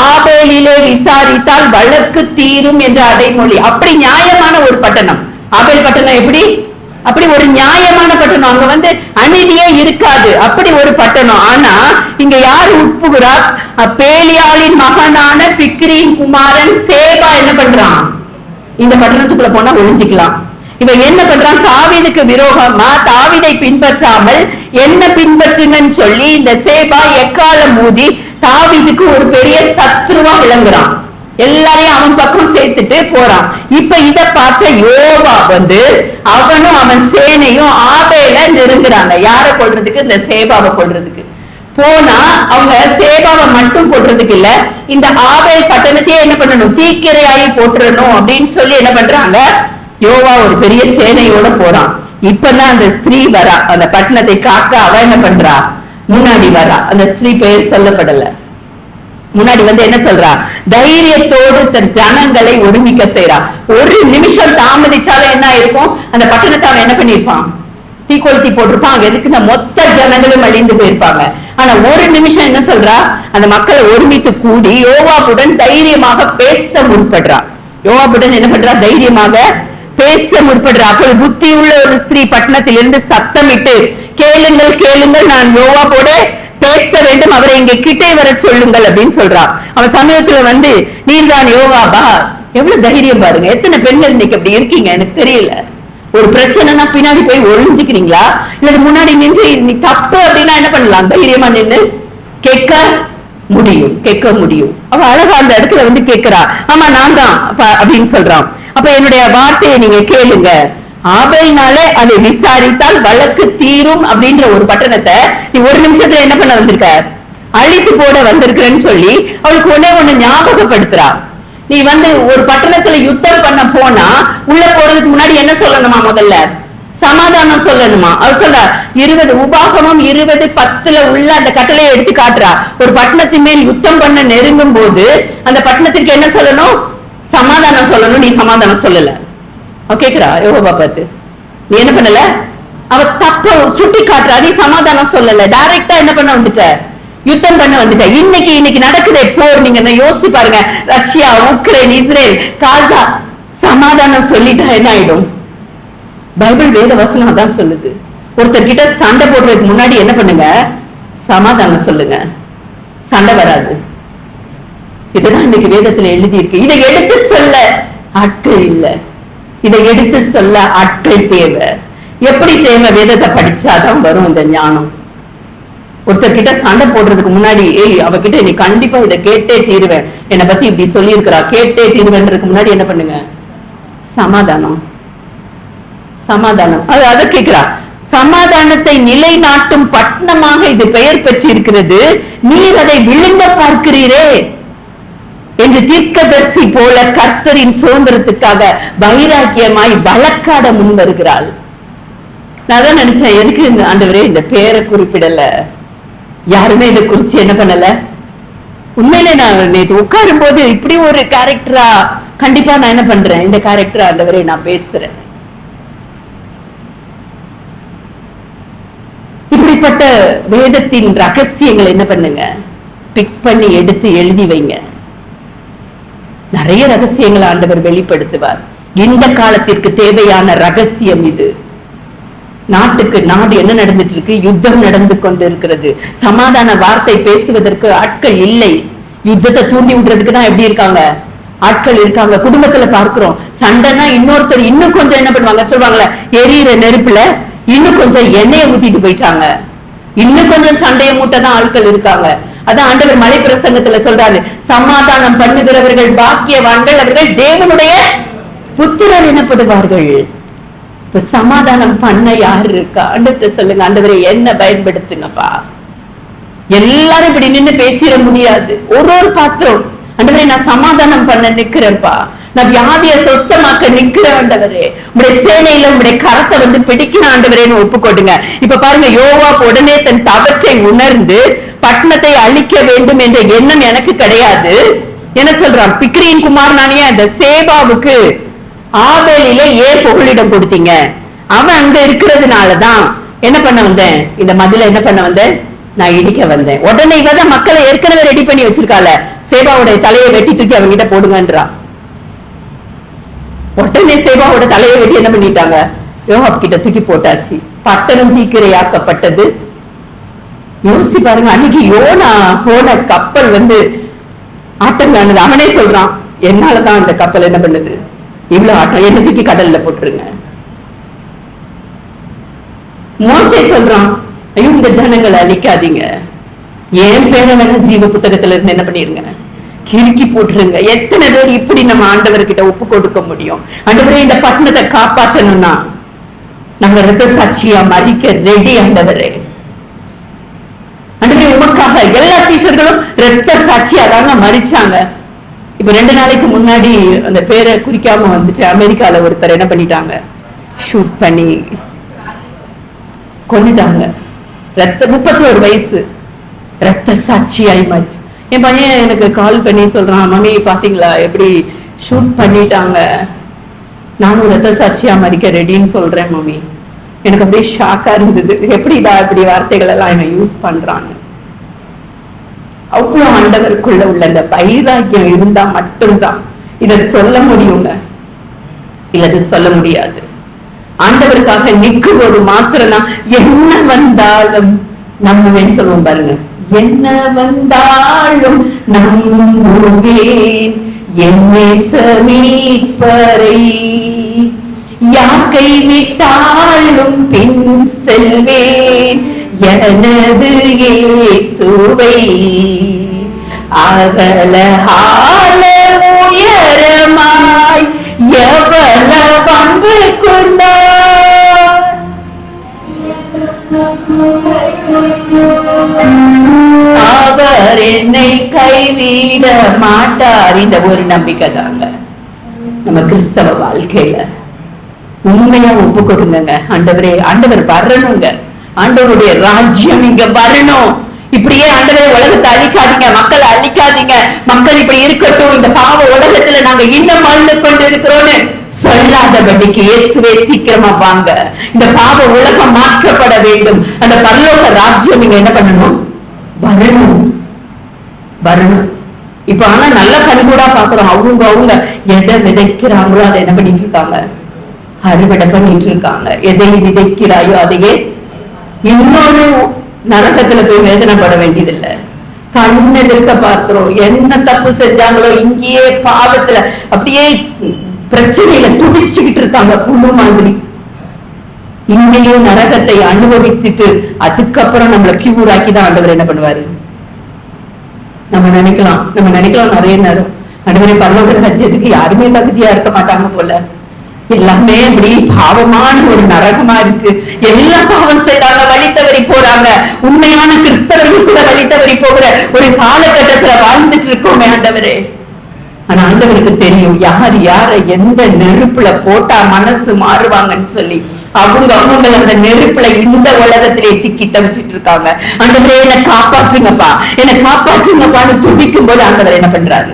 ஆபேலிலே விசாரித்தால் வழக்கு தீரும் என்ற அடைமொழி. அப்படி நியாயமான ஒரு பட்டணம் ஆபேல் பட்டணம். எப்படி அப்படி ஒரு நியாயமான பட்டணம், அங்க அநீதியே இருக்காது, அப்படி ஒரு பட்டணம். ஆனா இங்க யார் உட்புகிறார், பேலியாளின் மகனான பிக்ரியின் குமாரன் சேபா என்ன பண்றான், இந்த பட்டணத்துக்குள்ள போனா ஒழிஞ்சிக்கலாம். இவன் என்ன பண்றான், தாவீதுக்கு விரோதமா தாவீதை பின்பற்றாமல் என்ன பின்பற்றுங்கன்னு சொல்லி இந்த சேபா எக்காலம் ஊதி தாவீதுக்கு ஒரு பெரிய சத்ருவா விளங்குறான். எல்லாரையும் அவன் பக்கம் சேர்த்துட்டு போறான். இப்ப இத பார்த்த யோவா அவனும் அவன் சேனையும் ஆபேல நெருங்குறாங்க. யாரை கொள்றதுக்கு, இந்த சேபாவை கொள்றதுக்கு. போனா அவங்க சேபாவை மட்டும் போடுறதுக்கு இல்ல, இந்த ஆபேல் பட்டணத்தையே என்ன பண்ணணும், தீக்கிரையாயி போட்டுறணும் அப்படின்னு சொல்லி என்ன பண்றாங்க, யோவா ஒரு பெரிய சேனையோட போறான். இப்பதான் அந்த ஸ்திரீ வரா, அந்த பட்டணத்தை காக்க அவ என்ன பண்றா, முன்னாடி வரா. அந்த ஸ்திரீ பெயர் சொல்லப்படல. முன்னாடி என்ன சொல்றா, தைரியத்தோடு தன் ஜனங்களை ஒருமிக்க செய்யறா. ஒரு நிமிஷம் தாமதிச்சாலும் என்ன இருக்கும், அந்த பட்டணத்தை அவன் என்ன பண்ணிருப்பான், தீக்கொளுத்தி போட்டிருப்பான். எதுக்கு, மொத்த ஜனங்களும் அழிந்து போயிருப்பாங்க. ஆனா ஒரு நிமிஷம் என்ன சொல்றா, அந்த மக்களை ஒருமித்து கூடி யோவாவுடன் தைரியமாக பேச முற்படுறா. யோவாவுடன் என்ன பண்றா, தைரியமாக பேச முற்படுறா. அப்போது புத்தி உள்ள ஒரு ஸ்திரீ பட்டணத்திலிருந்து சத்தமிட்டு, கேளுங்கள் கேளுங்கள், நான் யோவாவோட பேச வேண்டும், அவரை இங்க கிட்டே வர சொல்லுங்கள் அப்படின்னு சொல்றா. அவன் சமயத்துல நீர்தான் யோவாபா, எவ்வளவு தைரியம் பாருங்க. எத்தனை பெண்கள் இன்னைக்கு அப்படி இருக்கீங்க, எனக்கு தெரியல. ஒரு பிரச்சனைனா பின்னாடி போய் ஒழிஞ்சுக்கிறீங்களா, இல்ல முன்னாடி நின்று நீ தப்பு அப்படின்னா என்ன பண்ணலாம், தைரியமா நின்று கேட்க முடியும். அவ அழகா அந்த இடத்துல கேட்கிறா, ஆமா நான் தான் அப்படின்னு சொல்றான். அப்ப என்னுடைய வார்த்தையை நீங்க கேளுங்க, ஆபேலினாலே அதை விசாரித்தால் வழக்கு தீரும் அப்படின்ற ஒரு பட்டணத்தை நீ ஒரு நிமிஷத்துல என்ன பண்ண வந்திருக்க, அழித்து போட வந்திருக்கிறேன்னு சொல்லி அவளுக்கு ஒண்ணு ஞாபகப்படுத்துறா. நீ ஒரு பட்டணத்துல யுத்தம் பண்ண போனா உள்ள போறதுக்கு முன்னாடி என்ன சொல்லணுமா, முதல்ல சமாதானம் சொல்லணுமா. அவர் சொல்ற 20 உபாகமம் 20:10 உள்ள அந்த கட்டளையை எடுத்து காட்டுறா. ஒரு பட்டணத்தின் மேல் யுத்தம் பண்ண நெருங்கும் போது அந்த பட்டணத்திற்கு என்ன சொல்லணும், சமாதானம் சொல்லணும். நீ சமாதானம் சொல்லல. கேக்குறா யோகா பார்த்து, நீ என்ன பண்ணல, அவ தப்ப சுட்டி காட்டுறா, நீ சமாதானம் சொல்லல, டைரக்டா என்ன பண்ண வந்துட்ட, யுத்தம் பண்ண வந்துட்ட. இன்னைக்கு நடக்குதே போர், நீங்க யோசிச்சு பாருங்க, ரஷ்யா, உக்ரைன், இஸ்ரேல், காசா, சமாதானம் சொல்லிட்டா என்ன ஆயிடும். பைபிள் வேத வசனம் தான் சொல்லுது, ஒருத்தர் கிட்ட சண்டை போடுறதுக்கு முன்னாடி என்ன பண்ணுங்க, சமாதானம் சொல்லுங்க, சண்டை வராது. இதுதான் இன்னைக்கு வேதத்துல எழுதி இருக்கு. இதை எடுத்து சொல்ல ஆட்கள் இல்ல, இதை எடுத்து சொல்ல ஆட்கள் தேவை. எப்படி தேவை, வேதத்தை படிச்சாதான் வரும் இந்த ஞானம். ஒருத்தர் கிட்ட சண்டை போடுறதுக்கு முன்னாடி, அவகிட்ட நீ கண்டிப்பா இதை கேட்டே தீருவேன், என்னை பத்தி இப்படி சொல்லி இருக்கிறா, கேட்டே தீருவேன்றதுக்கு முன்னாடி என்ன பண்ணுங்க, சமாதானம். அதை கேட்கிறா, சமாதானத்தை நிலைநாட்டும் பட்டணமாக இது பெயர் பெற்றிருக்கிறது, நீர் அதை விழுங்க பார்க்கிறீரே என்று தீர்க்கதரிசி போல கர்த்தரின் சுதந்திரத்துக்காக வைராக்கியமாய் வழக்காட முன் வருகிறாள். நான் தான் நினைச்சேன், எதுக்கு ஆண்டவரே இந்த பேரை குறிப்பிடல, யாருமே இதை குறிச்சு என்ன பண்ணல. உண்மையிலே நான் நேற்று உட்காரும் போது இப்படி ஒரு கேரக்டரா கண்டிப்பா நான் என்ன பண்றேன், இந்த கேரக்டரா ஆண்டவரே நான் பேசுறேன். இப்படிப்பட்ட வேதத்தின் ரகசியங்களை என்ன பண்ணுங்க, பிக் பண்ணி எடுத்து எழுதி வைங்க. நிறைய ரகசியங்களை ஆண்டவர் வெளிப்படுத்துவார். இந்த காலத்திற்கு தேவையான ரகசியம் இது. நாட்டுக்கு நாடு என்ன நடந்துட்டு இருக்கு, யுத்தம் நடந்து கொண்டு இருக்கிறது. சமாதான வார்த்தை பேசுவதற்கு ஆட்கள் இல்லை. யுத்தத்தை தூண்டி விடுறதுக்கு தான் எப்படி இருக்காங்க, ஆட்கள் இருக்காங்க. குடும்பத்துல பார்க்கிறோம், சண்டைனா இன்னொருத்தர் இன்னும் கொஞ்சம் என்ன பண்ணுவாங்க, சொல்லுவாங்களே எரியிற நெருப்புல இன்னும் கொஞ்சம் எண்ணெயை ஊத்திட்டு போயிட்டாங்க, இன்னும் கொஞ்சம் சண்டையை மூட்டதான் ஆட்கள் இருக்காங்க. அதான் ஆண்டவர் மலை பிரசங்கத்துல சொல்றாரு, சமாதானம் பண்ணுகிறவர்கள் பாக்கியவான்கள், அவர்கள் தேவனுடைய புத்திரர் எனப்படுவார்கள். இப்ப சமாதானம் பண்ண யாரு இருக்கா, ஆண்டவர்கிட்ட சொல்லுங்க, ஆண்டவரை என்ன பயன்படுத்துங்கப்பா. எல்லாரும் இப்படி நின்று பேசிட முடியாது. ஒரு பாத்திரம் ஆண்டவரே நான் சமாதானம் பண்ண நிக்கிறேன்ப்பா, நான் வியாதிய சொஸ்தமாக்க நிக்கிறேன் ஆண்டவரே, உங்களுடைய சேனையில உங்களுடைய கரத்தை வந்து பிடிக்கணும் ஆண்டவரேன்னு ஒப்புக்கொடுங்க. இப்ப பாருங்க, யோவாப் உடனே தன் தவற்றை உணர்ந்து பட்டணத்தை அழிக்க வேண்டும் என்ற எண்ணம் எனக்கு கிடையாது. என்ன சொல்றான்? பிக்ரியின் குமாரனானிய அந்த சேபாவுக்கு ஆபேலில ஏன் புகலிடம் கொடுத்தீங்க? அவன் அங்க இருக்கிறதுனாலதான் என்ன பண்ண வந்தேன், இந்த மதில என்ன பண்ண வந்தேன், நான் இடிக்க வந்தேன். உடனே இவதான் மக்களை ஏற்கனவே ரெடி பண்ணி வச்சிருக்கால, சேபாவுடைய தலையை வெட்டி தூக்கி அவங்க கிட்ட போடுங்கன்றான். உடனே சேபாவோட தலையை வெட்டி என்ன பண்ணிட்டாங்க, யோவாப் கிட்ட தூக்கி போட்டாச்சு. பட்டணம் தீக்கிரையாக்கப்பட்டது. யோசிச்சு பாருங்க, அன்னைக்கு யோனா போன கப்பல் வந்து ஆட்டங்கானது. அவனே சொல்றான், என்னாலதான் அந்த கப்பல் என்ன பண்ணுது இவ்வளவு ஆட்டம், என்ன தூக்கி கடல்ல போட்டுருங்க. மோசே சொல்றான், ஐயோ இந்த ஜனங்களை அழிக்காதீங்க, என் பேரை வேணா ஜீவ புத்தகத்துல இருந்து என்ன பண்ணிருங்க, கிறுக்கி போட்டுருங்க. எத்தனை பேர் இப்படி நம்ம ஆண்டவர்கிட்ட ஒப்பு கொடுக்க முடியும்? ஆண்டவரே இந்த பட்டணத்தை காப்பாற்றணும்னா நம்ம ரத்த சாட்சியா மறிக்க ரெடி ஆண்டவரே. ஆண்டவரே உமக்காக எல்லா சீஷர்களும் ரத்த சாட்சியா தாங்க மறிச்சாங்க. இப்ப 2 நாளைக்கு முன்னாடி அந்த பேரை குறிக்காம வந்துட்டு அமெரிக்கால ஒருத்தர் என்ன பண்ணிட்டாங்க, ஷூட் பண்ணி கொண்டுட்டாங்க. 31 வயசு ரத்த சாட்சியாய் மறிச்சு. என் பையன் எனக்கு கால் பண்ணி சொல்றான், மம்மி பாத்தீங்களா எப்படி ஷூட் பண்ணிட்டாங்க, நானும் ரத்த சாட்சியா மறிக்க ரெடின்னு சொல்றேன் மம்மி. எனக்கு அப்படியே ஷாக்கா இருந்தது, எப்படிடா இப்படி வார்த்தைகள் எல்லாம் என்ன யூஸ் பண்றாங்க. அவ்வளவு ஆண்டவருக்குள்ள உள்ள அந்த வைராக்கியம் இருந்தா மட்டும்தான் இதை சொல்ல முடியுங்க, இல்லது சொல்ல முடியாது. ஆண்டவருக்காக நிற்கும் போது மாத்திரம்தான் என்ன வந்தாலும் நம்புவேன்னு சொல்லுவோம் பாருங்க. என்ன வந்தாலும் நம்புவேன் என்னை மீட்பரை, யார் கைவிட்டாலும் பின் செல்வேன் எனது இயேசுவை. அகல ஆழ உயரமாய் எவள பண்பு கொண்டார், அவர் என்னை கைவிட மாட்டார். இந்த ஒரு நம்பிக்கை தாங்க நம்ம கிறிஸ்தவ வாழ்க்கையில. உண்மையா ஒப்பு கொடுங்க. ஆண்டவரே, ஆண்டவர் வரணுங்க, ஆண்டவருடைய ராஜ்யம் இங்க வரணும். இப்படியே ஆண்டவரே உலகத்தை அழிக்காதீங்க, மக்களை அழிக்காதீங்க, மக்கள் இப்படி இருக்கட்டும், இந்த பாவ உலகத்துல நாங்க இன்னும் வாழ்ந்து கொண்டு இருக்கிறோம்னு சொல்லாதபடிக்கு இயேசுவே சீக்கிரமா வாங்க. இந்த பாவ உலகம் மாற்றப்பட வேண்டும். அந்த பரலோக ராஜ்யம் இங்க என்ன பண்ணணும், வரணும் வரணும். இப்ப ஆனா நல்ல கண்கூடா பாக்குறோம், அவங்க எதை விதைக்கிறாங்களோ அதை என்ன பண்ணிட்டு இருக்காங்க, அறுவடை பண்ணிட்டு இருக்காங்க. எதை விதைக்கிறாயோ அதையே இன்னொரு நரகத்துல போய் வேதனைப்பட வேண்டியதில்லை. கண்ணு எதிர்க்க பார்க்கிறோம், என்ன தப்பு செஞ்சாங்களோ இங்கேயே பாவத்துல அப்படியே பிரச்சனையில துடிச்சுக்கிட்டு இருக்காங்க புண்ணு மாதிரி. இங்கேயே நரகத்தை அனுபவித்துட்டு அதுக்கப்புறம் நம்மள பியூர் ஆக்கிதான் ஆண்டவர் என்ன பண்ணுவாரு. நம்ம நினைக்கலாம் நிறைய நேரம், ஆண்டவரே பரலோக ராஜ்யத்துக்கு யாருமே தகுதியா இருக்க மாட்டாங்க போல, எல்லாமே அப்படி பாவமான ஒரு நரகமா இருக்கு, எல்லாம் பாவம் செய்யறாங்க, வழி தவறி போறாங்க. உண்மையான கிறிஸ்தவர்கள் கூட வழி தவறி போகிற ஒரு காலகட்டத்துல வாழ்ந்துட்டு இருக்கோமே ஆண்டவரே. ஆனா ஆண்டவருக்கு தெரியும் யார் யாரை எந்த நெருப்புல போட்டா மனசு மாறுவாங்கன்னு சொல்லி. அவங்க அந்த நெருப்புல இந்த உலகத்திலே சிக்கி தவிச்சிட்டு இருக்காங்க. ஆண்டவரே என்னை காப்பாற்றுங்கப்பா, என்னை காப்பாற்றுங்கப்பான்னு துடிக்கும் போது ஆண்டவர் என்ன பண்றாரு,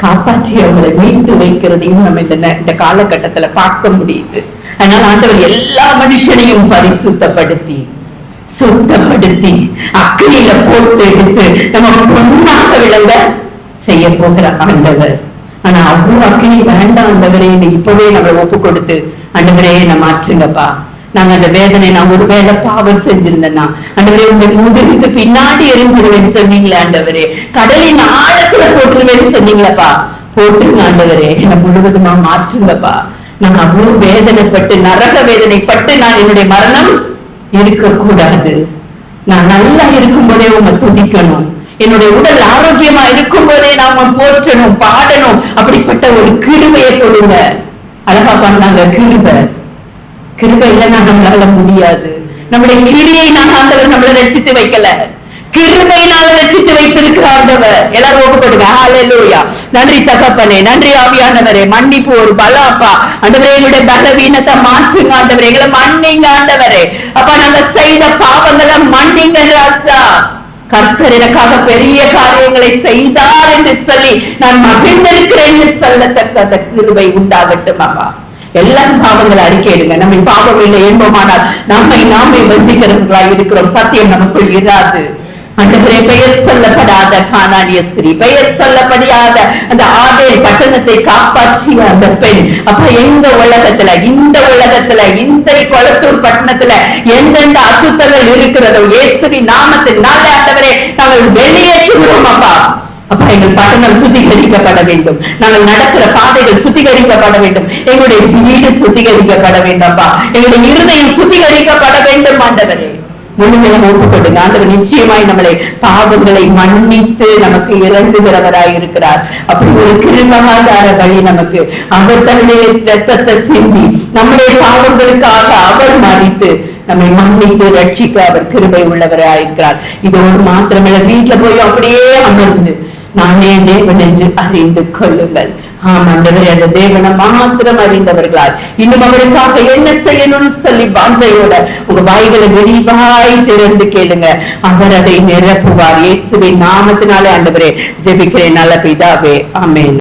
காப்பாற்றி அவங்களை மீட்டு வைக்கிறதையும் நம்ம இந்த காலகட்டத்துல பார்க்க முடியுது. அதனால ஆண்டவர் எல்லா மனுஷனையும் பரிசுத்தப்படுத்தி சுத்தப்படுத்தி அக்கினியில போட்டு எடுத்து நம்ம பொண்ணாக விளங்க செய்ய போகிற ஆண்டவர். ஆனா அவ்வளவு அக்கினி வேண்டாம் ஆண்டவரே, இப்பவே நம்மளை ஒப்பு கொடுத்து ஆண்டவரே என்ன மாற்றுங்கப்பா. நாங்க அந்த வேதனை, நான் ஒருவேளை பாவம் செஞ்சிருந்தேன்னா ஆண்டவரே உங்க முதுகுக்கு பின்னாடி எரிஞ்சிருவேன்னு சொன்னீங்களே ஆண்டவரே, கடலின் ஆழத்துல போட்டுருவேன்னு சொன்னீங்களப்பா, போட்டுருங்க ஆண்டவரே, என்னை முழுவதுமா மாற்றுங்கப்பா. நான் அவ்வளவு வேதனைப்பட்டு நரக வேதனைப்பட்டு நான் என்னுடைய மரணம் இருக்கக்கூடாது. நான் நல்லா இருக்கும் போதே உங்க துதிக்கணும், என்னுடைய உடல் ஆரோக்கியமா இருக்கும் போதே நாம போற்றணும், பாடணும். அப்படிப்பட்ட ஒரு கிருபையை கொடுங்க. அழகா பண்ணாங்க கிருபை இல்லைன்னா நம்மளால முடியாது. நம்முடைய கிரியை நான் ஆண்டவர் நம்மளை ரட்சித்து வைக்கல, கிருபையினால ரட்சித்து வைத்திருக்கிற ஆண்டவர். எல்லாரும் ஒப்புக்கொடுங்க. ஹல்லேலூயா. நன்றி தகப்பனே, நன்றி ஆவியானவரே. மன்னிப்பு ஒரு பலம் அப்பா. ஆண்டவரே, எங்களுடைய பலவீனத்தை மாற்றுங்க ஆண்டவரே, எங்களை மன்னிங்க ஆண்டவரே. அப்பா, நாங்க செய்த பாவங்களை மன்னிங்க ராஜா. கர்த்தர் எனக்காக பெரிய காரியங்களை செய்தார் என்று சொல்லி நான் மகிழ்ந்திருக்கிறேன் என்று சொல்லத்தக்க கிருபை உண்டாகட்டும் அப்பா. எல்லாரும் பாவங்களை அறிக்கையிடுங்க. நம்ம பாவம் இல்லை என்போமானால் நம்மை நாமே வஞ்சிக்கிறவர்களாய் இருக்கிறோம். சத்தியம் நமக்குள் இராது. ஆண்டவரே, பெயர் சொல்லப்படாத கானானிய ஸ்திரீ, பெயர் சொல்லப்படாத அந்த ஆதேல் பட்டணத்தை காப்பாற்றிய அந்த பெண், அப்ப எங்க உலகத்துல, இந்த உலகத்துல, இந்த கொளத்தூர் பட்டணத்துல எந்தெந்த அசுத்தங்கள் இருக்கிறதோ இயேசுவின் நாமத்தினாலே ஆண்டவரே நாங்கள் வெளியேற்றுகிறோம் அப்பா. அப்பா, எங்கள் பட்டணம் சுத்திகரிக்கப்பட வேண்டும். நாங்கள் நடக்கிற பாதைகள் சுத்திகரிக்கப்பட வேண்டும். எங்களுடைய வீடு சுத்திகரிக்கப்பட வேண்டும் அப்பா. எங்களுடைய இருதயம் சுத்திகரிக்கப்பட வேண்டும் ஆண்டவரே. முழுமையாக ஒப்புக்கொடுங்க. ஆண்டவர் நிச்சயமாய் நம்மளை பாவங்களை மன்னித்து நமக்கு இறங்குகிறவராய் இருக்கிறார். அப்படி ஒரு கிருபையான வழி நமக்கு. அவர் தன்னுடைய ரத்தத்தை சிந்தி நம்முடைய பாவங்களுக்காக அவர் மறித்து நம்மை மன்னித்து ரட்சிக்க அவர் கிருபை உள்ளவராயிருக்கிறார். இது ஒரு மாத்திரமல்ல, வீட்டுல போய் அப்படியே அமர்ந்து நானே தேவன் என்று அறிந்து கொள்ளுங்கள். ஆண்டவரே, அந்த தேவனை மாத்திரம் அறிந்தவர்களால் இன்னும் அவருக்காக என்ன செய்யணும்னு சொல்லி வாஞ்சையோட உங்க வாய்களை விரிவாய் திறந்து கேளுங்க. அவர் அதை நிரப்புவார். இயேசுவின் நாமத்தினாலே ஆண்டவரே ஜெபிக்கிறேன் நல்ல பிதாவே, ஆமென்.